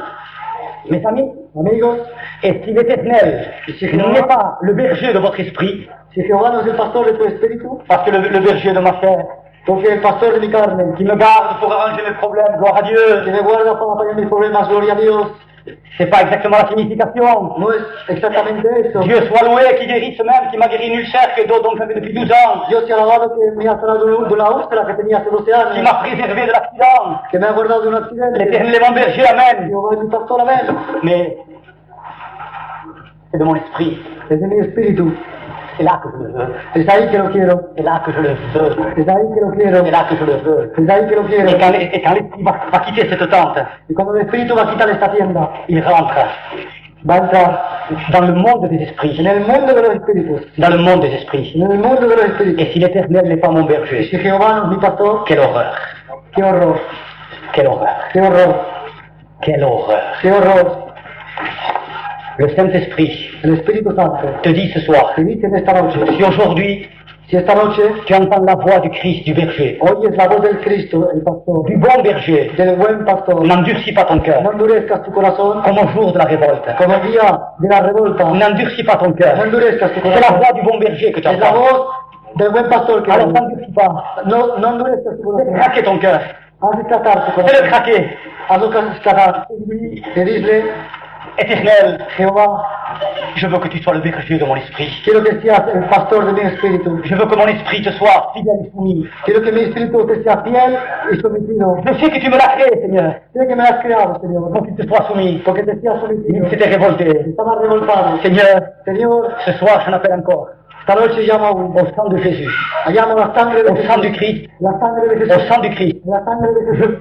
Mes amis, Amigos, et si l'Éternel n'est pas le berger de votre esprit, si Jehová no es el pastor de tu espíritu, parce que le berger de ma chair, porque el pastor de mi carne, qui me garde pour arranger mes problèmes, gloire à que Dieu, me guarda para apañar mis problemas, gloria a Dios, c'est pas exactement la signification. no es exactamente eso. Dieu soit loué, qui guérit ce même, qui m'a guéri une ulcère que d'autres ont fait depuis 12 ans, Dios te ha alabado que me ha sanado de una úlcera que tenía hace 12 qui años, m'a préservé de l'accident. que me ha guardado de un accidente. L'Éternel est mon berger, amen. Jehová es mi pastor, amén. Mais c'est de mon esprit. Es de mi espíritu. C'est là que je le veux. Es ahí que lo quiero. C'est là que je le veux. Es ahí que lo quiero. C'est là que je le veux. Es ahí que lo quiero. Et quand l'esprit va quitter cette tente, Y cuando el espíritu va a quitar esta tienda, il rentre va a entrar dans le monde des esprits. en el mundo de los espíritus. Dans le monde des esprits. En el mundo de los espíritus. Et si l'Éternel n'est pas mon Y berger, si Jehová no es mi pastor, quelle horreur. qué horror, Quelle horreur. qué horror, Quelle horreur. qué horror. Le Saint-Esprit El Espíritu Santo te dit ce soir, te dice en esta noche, si aujourd'hui si esta noche tu entends la voix du Christ, du berger, oyes la voz del Cristo, el pastor, du bon berger, del buen pastor, n'endurcis pas ton no cœur, endurezcas tu corazón comme au jour de la révolte. como el día de la revolta, N'endurcis pas ton no cœur. endurezcas tu C'est la corazón. voix du bon berger que tu Es la entends. voz del buen pastor que Alors n'endurcis pas. no endurezcas tu Fais corazón. craquer ton cœur. Haz esclatar tu Fais-le corazón. craquer. Hazlo esclatar. Te dice, Éternel, Jehová, je veux que tu sois le berger de mon esprit. quiero que seas el pastor de mi espíritu. Je veux que mon esprit te soit fidèle et soumis. Quiero que mi espíritu te sea fiel y sometido. Je sais que tu me l'as créé, Seigneur, Sé que me has creado, Señor, pour qu'il te soit soumis. porque te seas sometido. Il s'était révolté. Estaba revoltado. Seigneur, Señor, ce soir, j'en appelle encore esta noche llamo aún. au sang de Jésus, Llamo la sangre de au sang du Jesús. Christ, La sangre de au Jesús. sang du Christ. La sangre de Jesús.